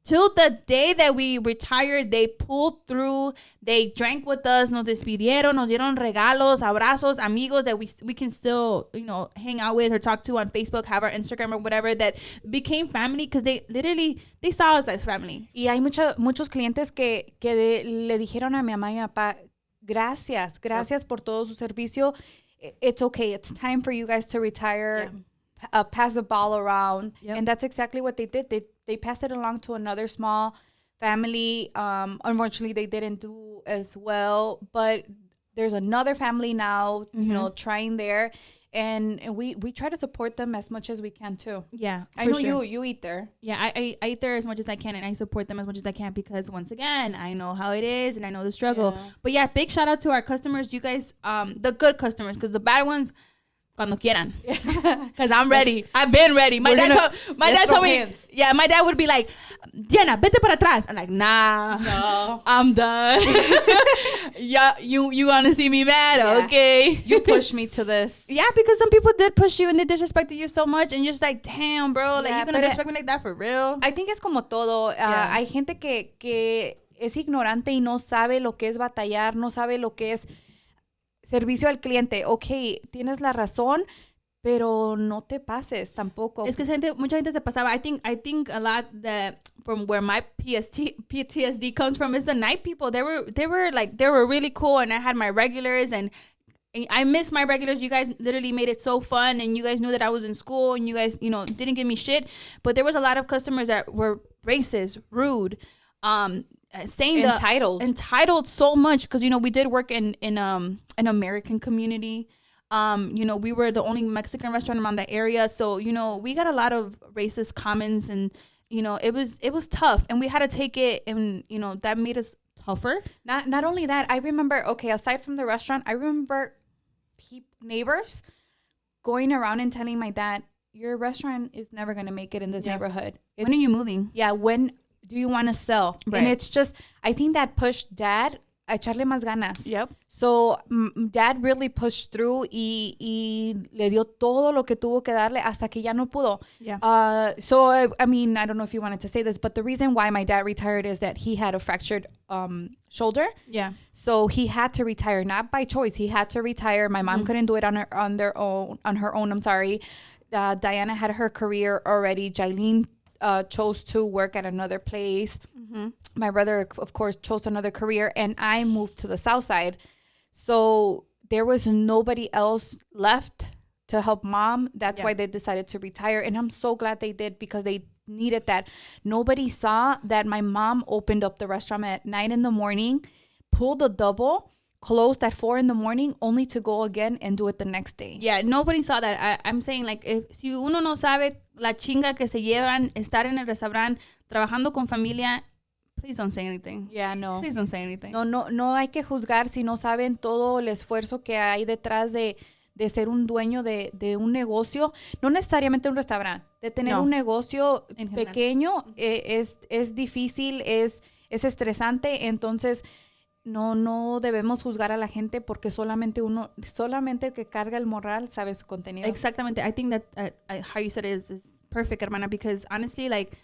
till the day that we retired, they pulled through. They drank with us. Nos despidieron. Nos dieron regalos, abrazos, amigos that we can still hang out with or talk to on Facebook, have our Instagram or whatever, that became family because they saw us as family. Y hay muchos clientes que le dijeron a mi mamá y mi papá, gracias por todo su servicio. It's okay. It's time for you guys to retire. Yeah. Pass the ball around. Yep. And that's exactly what they did. They passed it along to another small family. Unfortunately, they didn't do as well. But there's another family now, trying there. and we try to support them as much as we can too. Yeah, I for know sure. you eat there. Yeah, I eat there as much as I can, and I support them as much as I can because once again, I know how it is and I know the struggle. Yeah. But yeah, big shout out to our customers. You guys, the good customers, because the bad ones, cuando quieran. Because I'm ready. I've been ready. My dad told me. Hands. Yeah, my dad would be like, Diana, vete para atrás. I'm like, nah, No. I'm done. Yeah, you gonna see me mad? Yeah. Okay. You pushed me to this. Yeah, because some people did push you and they disrespected you so much, and you're just like, damn, bro, like Yeah, you gonna but disrespect me like that for real? I think es como todo. Yeah. Hay gente que es ignorante y no sabe lo que es batallar, no sabe lo que es servicio al cliente. Ok, tienes la razón, pero no te pases tampoco. Es que mucha gente se pasaba. I think a lot that from where my PTSD comes from is the night people. They were really cool, and I had my regulars, and I miss my regulars. You guys literally made it so fun, and you guys knew that I was in school, and you guys, didn't give me shit. But there was a lot of customers that were racist, rude, saying entitled so much because we did work in an American community. We were the only Mexican restaurant around that area, so we got a lot of racist comments, and it was tough, and we had to take it, and that made us tougher. Not only that, I remember, okay, aside from the restaurant, I remember neighbors going around and telling my dad, your restaurant is never going to make it in this neighborhood. When are you moving? Yeah, when do you want to sell? Right. And it's just, I think that pushed dad a echarle más ganas. Yep. So dad really pushed through y le dio todo lo que tuvo que darle hasta que ya no pudo. Yeah. So I mean, I don't know if you wanted to say this, but the reason why my dad retired is that he had a fractured shoulder. Yeah. So he had to retire, not by choice. He had to retire. My mom couldn't do it on her own. I'm sorry. Diana had her career already. Jailene chose to work at another place. Mm-hmm. My brother, of course, chose another career, and I moved to the south side. So there was nobody else left to help mom. That's why they decided to retire. And I'm so glad they did because they needed that. Nobody saw that my mom opened up the restaurant at 9 a.m, pulled a double, closed at 4 a.m, only to go again and do it the next day. Yeah, nobody saw that. I'm saying, like, si uno no sabe la chinga que se llevan estar en el restaurante trabajando con familia, please don't say anything. Yeah, no. Please don't say anything. No hay que juzgar si no saben todo el esfuerzo que hay detrás de ser un dueño de un negocio, no necesariamente un restaurante, de tener un negocio pequeño, es difícil, es estresante, entonces no debemos juzgar a la gente porque solamente el que carga el morral sabe su contenido. Exactamente. I think that how you said it is perfect, hermana, because honestly, like,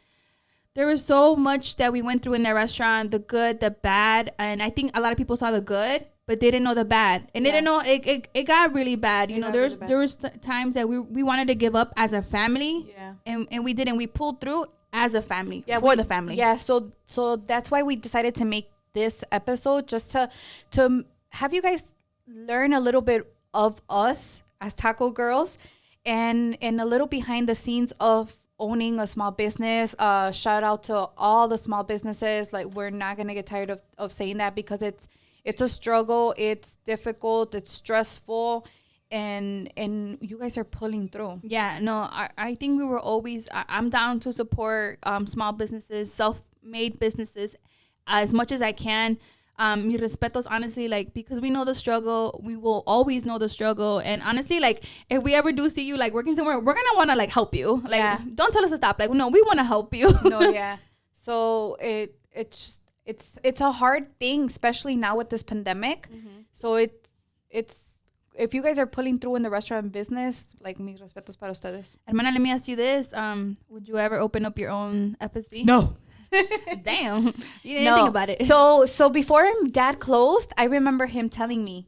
there was so much that we went through in that restaurant, the good, the bad, and I think a lot of people saw the good, but they didn't know the bad, and they didn't know it got really bad. There was times that we wanted to give up as a family, and we didn't. We pulled through as a family, for the family. Yeah, so that's why we decided to make this episode, just to have you guys learn a little bit of us as taco girls, and a little behind the scenes of owning a small business. Shout out to all the small businesses. Like, we're not gonna get tired of saying that because it's a struggle, it's difficult, it's stressful, and you guys are pulling through. Yeah, no, I think we were always, I'm down to support small businesses, self-made businesses as much as I can. Mi respetos, honestly, like, because we know the struggle, we will always know the struggle, and honestly, like, if we ever do see you like working somewhere, we're gonna want to like help you. Like, don't tell us to stop. Like, no, we want to help you. No, yeah. So it's a hard thing, especially now with this pandemic. Mm-hmm. So it's if you guys are pulling through in the restaurant business, like, mis respetos para ustedes. Hermana, let me ask you this: would you ever open up your own FSB? No. Damn, you didn't think about it. So before dad closed, I remember him telling me,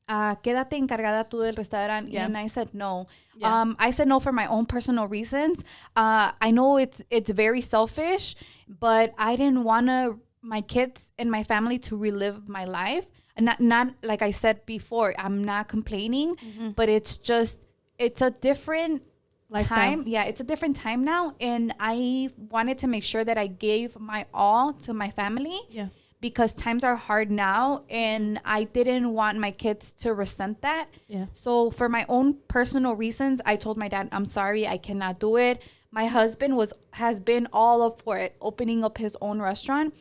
quédate encargada tú del restaurante. Yeah. And I said no. Yeah. I said no for my own personal reasons. I know it's very selfish, but I didn't want my kids and my family to relive my life. And not like I said before, I'm not complaining, but it's a different lifestyle. Time. Yeah, it's a different time now, and I wanted to make sure that I gave my all to my family. Yeah. because times are hard now, and I didn't want my kids to resent that. Yeah. So for my own personal reasons, I told my dad, I'm sorry, I cannot do it. My husband has been all up for it, opening up his own restaurant.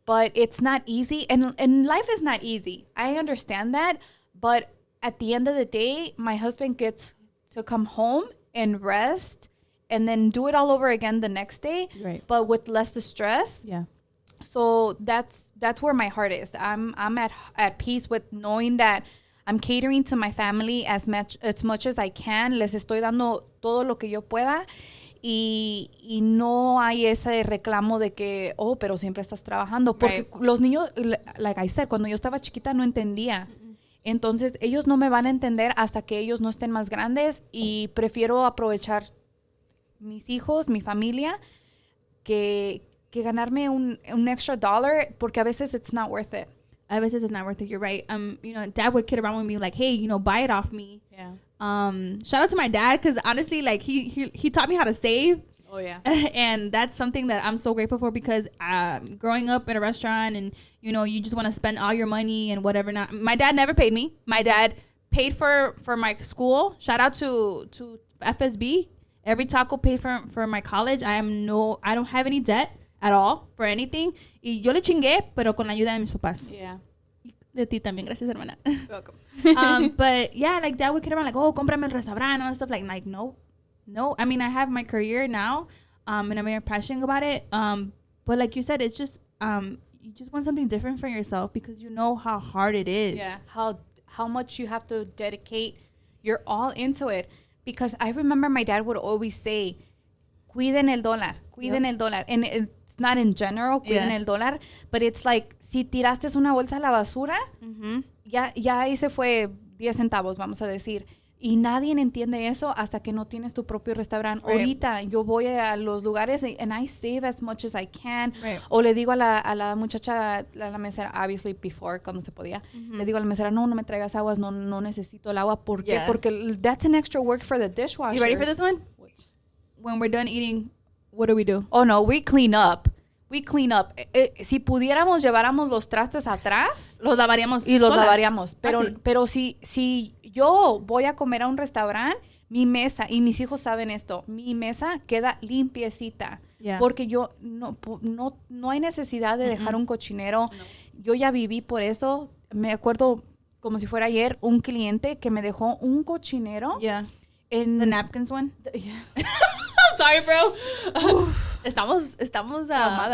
But it's not easy, and life is not easy. I understand that, but at the end of the day, my husband gets to come home and rest and then do it all over again the next day, Right. but with less stress. Yeah. So that's where my heart is. I'm at peace with knowing that I'm catering to my family as much as I can. Les estoy dando todo lo que yo pueda. Y no hay ese reclamo de que, oh, pero siempre estás trabajando. Porque los niños, like I said, cuando yo estaba chiquita no entendía. Entonces, ellos no me van a entender hasta que ellos no estén más grandes, y prefiero aprovechar mis hijos, mi familia, que ganarme un extra dollar, porque a veces it's not worth it. A veces it's not worth it. You're right. You know, dad would kid around with me like, hey, you know, buy it off me. Yeah. Shout out to my dad, because honestly, like he taught me how to save. Oh, yeah. And that's something that I'm so grateful for, because growing up in a restaurant, and you know, you just want to spend all your money and whatever. Not my dad never paid me. My dad paid for my school. Shout out to FSB. Every taco paid for my college. I don't have any debt at all for anything. Y yo le chingué, pero con la ayuda de mis papás. Yeah. De ti también, gracias, hermana. Welcome. But yeah, like dad would kid around like, oh, cómprame el restaurante and stuff. Like no. I mean, I have my career now, and I'm very passionate about it. But like you said, it's just you just want something different for yourself, because you know how hard it is. Yeah. How much you have to dedicate your all into it. Because I remember my dad would always say, cuiden el dólar, el dólar. And it's not in general, cuiden el dólar, but it's like, si tiraste una bolsa a la basura, ya ahí se fue 10 centavos, vamos a decir. Y nadie entiende eso hasta que no tienes tu propio restaurante. Right. Ahorita yo voy a los lugares and I save as much as I can. Right. O le digo a la muchacha, la mesera, obviously before, cuando se podía, le digo a la mesera, no me traigas aguas, no necesito el agua. ¿Por qué? Yeah. Porque that's an extra work for the dishwasher. You ready for this one? When we're done eating, what do we do? Oh, no, we clean up. Si pudiéramos, lleváramos los trastes atrás. Los lavaríamos Y los solas. lavaríamos. Fácil. Pero si yo voy a comer a un restaurante, mi mesa, y mis hijos saben esto, mi mesa queda limpiecita. Yeah. Porque yo no hay necesidad de dejar un cochinero. No. Yo ya viví por eso. Me acuerdo como si fuera ayer, un cliente que me dejó un cochinero. Yeah. En The napkins one? Yeah. I'm sorry, bro. Estamos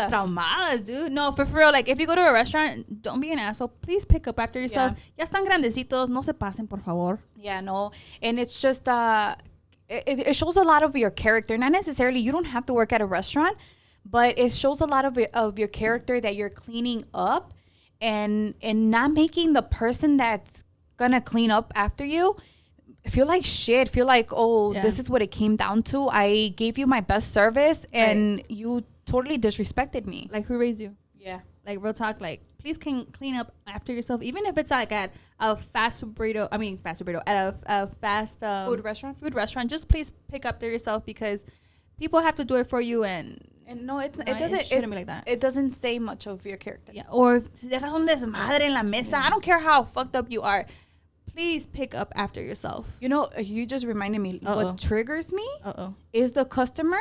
traumadas, dude. No, for real, like, if you go to a restaurant, don't be an asshole. Please pick up after yourself. Ya están grandecitos, no se pasen, por favor. Yeah, no. And it's just, it shows a lot of your character. Not necessarily, you don't have to work at a restaurant, but it shows a lot of your character that you're cleaning up and not making the person that's gonna clean up after you feel like shit, feel like, this is what it came down to. I gave you my best service and you totally disrespected me. Like, who raised you? Yeah. Like, real talk, like, please clean up after yourself, even if it's like at a fast burrito, at a fast food restaurant. Just please pick up there yourself, because people have to do it for you, and no, it shouldn't be like that. It doesn't say much of your character. Yeah, or if dejas un desmadre en la mesa, I don't care how fucked up you are, please pick up after yourself. You know, you just reminded me. What triggers me is the customer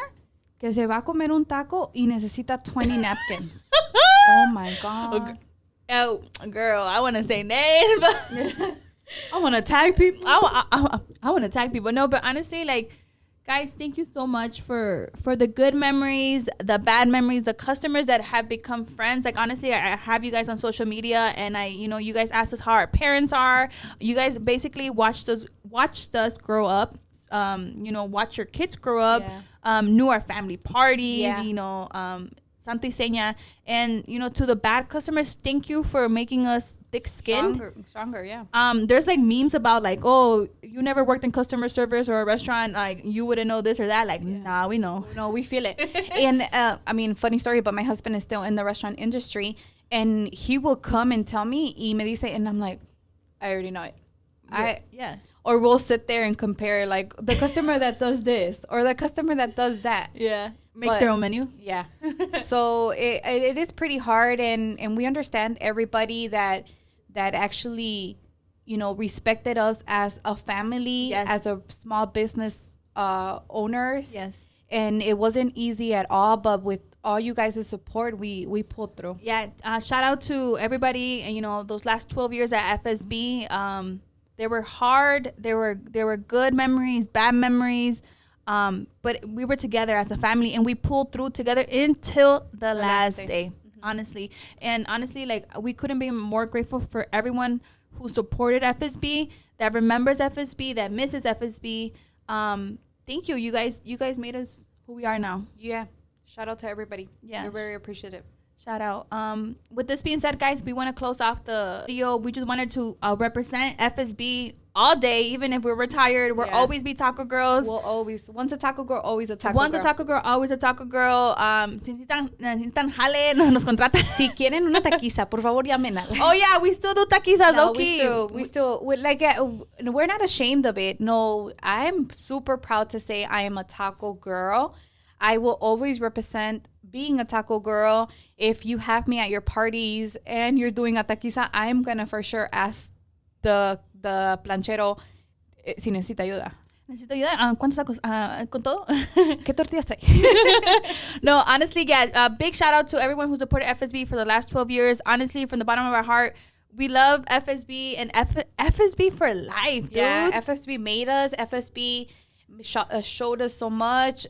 que se va a comer un taco y necesita 20 napkins. Oh my God. Oh, girl, I want to say names, but I want to tag people. I want to tag people. No, but honestly, like, guys, thank you so much for the good memories, the bad memories, the customers that have become friends. Like, honestly, I have you guys on social media, and you guys asked us how our parents are. You guys basically watched us grow up. Watch your kids grow up. Yeah. Knew our family parties. Yeah. Santo y Seña. And, to the bad customers, thank you for making us thick-skinned. Stronger, yeah. There's, like, memes about, like, oh, you never worked in customer service or a restaurant, like, you wouldn't know this or that. Like, nah, we know. No, we feel it. And, funny story, but my husband is still in the restaurant industry, and he will come and tell me, y me dice, and I'm like, I already know it. Yeah. or we'll sit there and compare like the customer that does this or the customer that does that. Yeah. Makes But- their own menu. Yeah. So it is pretty hard, and we understand everybody that actually, you know, respected us as a family, Yes. as a small business owners. Yes. And it wasn't easy at all, but with all you guys' support, we pulled through. Yeah, shout out to everybody, and you know those last 12 years at FSB. They were hard. There were good memories, bad memories, but we were together as a family, and we pulled through together until the last day. Honestly, like we couldn't be more grateful for everyone who supported FSB, that remembers FSB, that misses FSB. Thank you, you guys made us who we are now. Yeah. Shout out to everybody. Yeah. We're very appreciative. Shout out. With this being said, guys, we want to close off the video. We just wanted to represent FSB all day, even if we're retired. We'll Yes. always be taco girls. We'll always, once a taco girl, always a taco Once girl. a taco girl, always a taco girl. Si necesitan jale, nos contratan. Si quieren una taquiza, por favor, llámenos. Oh yeah, we still do taquizas, No, low-key. we still we're not ashamed of it. No, I'm super proud to say I am a taco girl. I will always represent being a taco girl. If you have me at your parties and you're doing a taquiza, I'm gonna for sure ask the planchero si necesita ayuda. Necesito ayuda. ¿Cuántos tacos? ¿Con todo? ¿Qué tortillas trae? No, honestly, guys, big shout out to everyone who supported FSB for the last 12 years. Honestly, from the bottom of our heart, we love FSB and FSB for life, dude. Yeah, FSB made us. FSB showed us so much.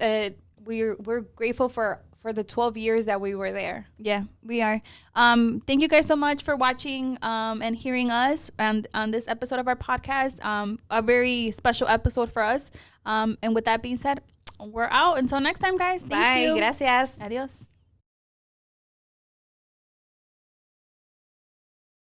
We're grateful for the 12 years that we were there. Yeah, we are. Thank you guys so much for watching and hearing us and on this episode of our podcast. A very special episode for us. And with that being said, we're out. Until next time, guys. Thank Bye. you. Gracias. Adios.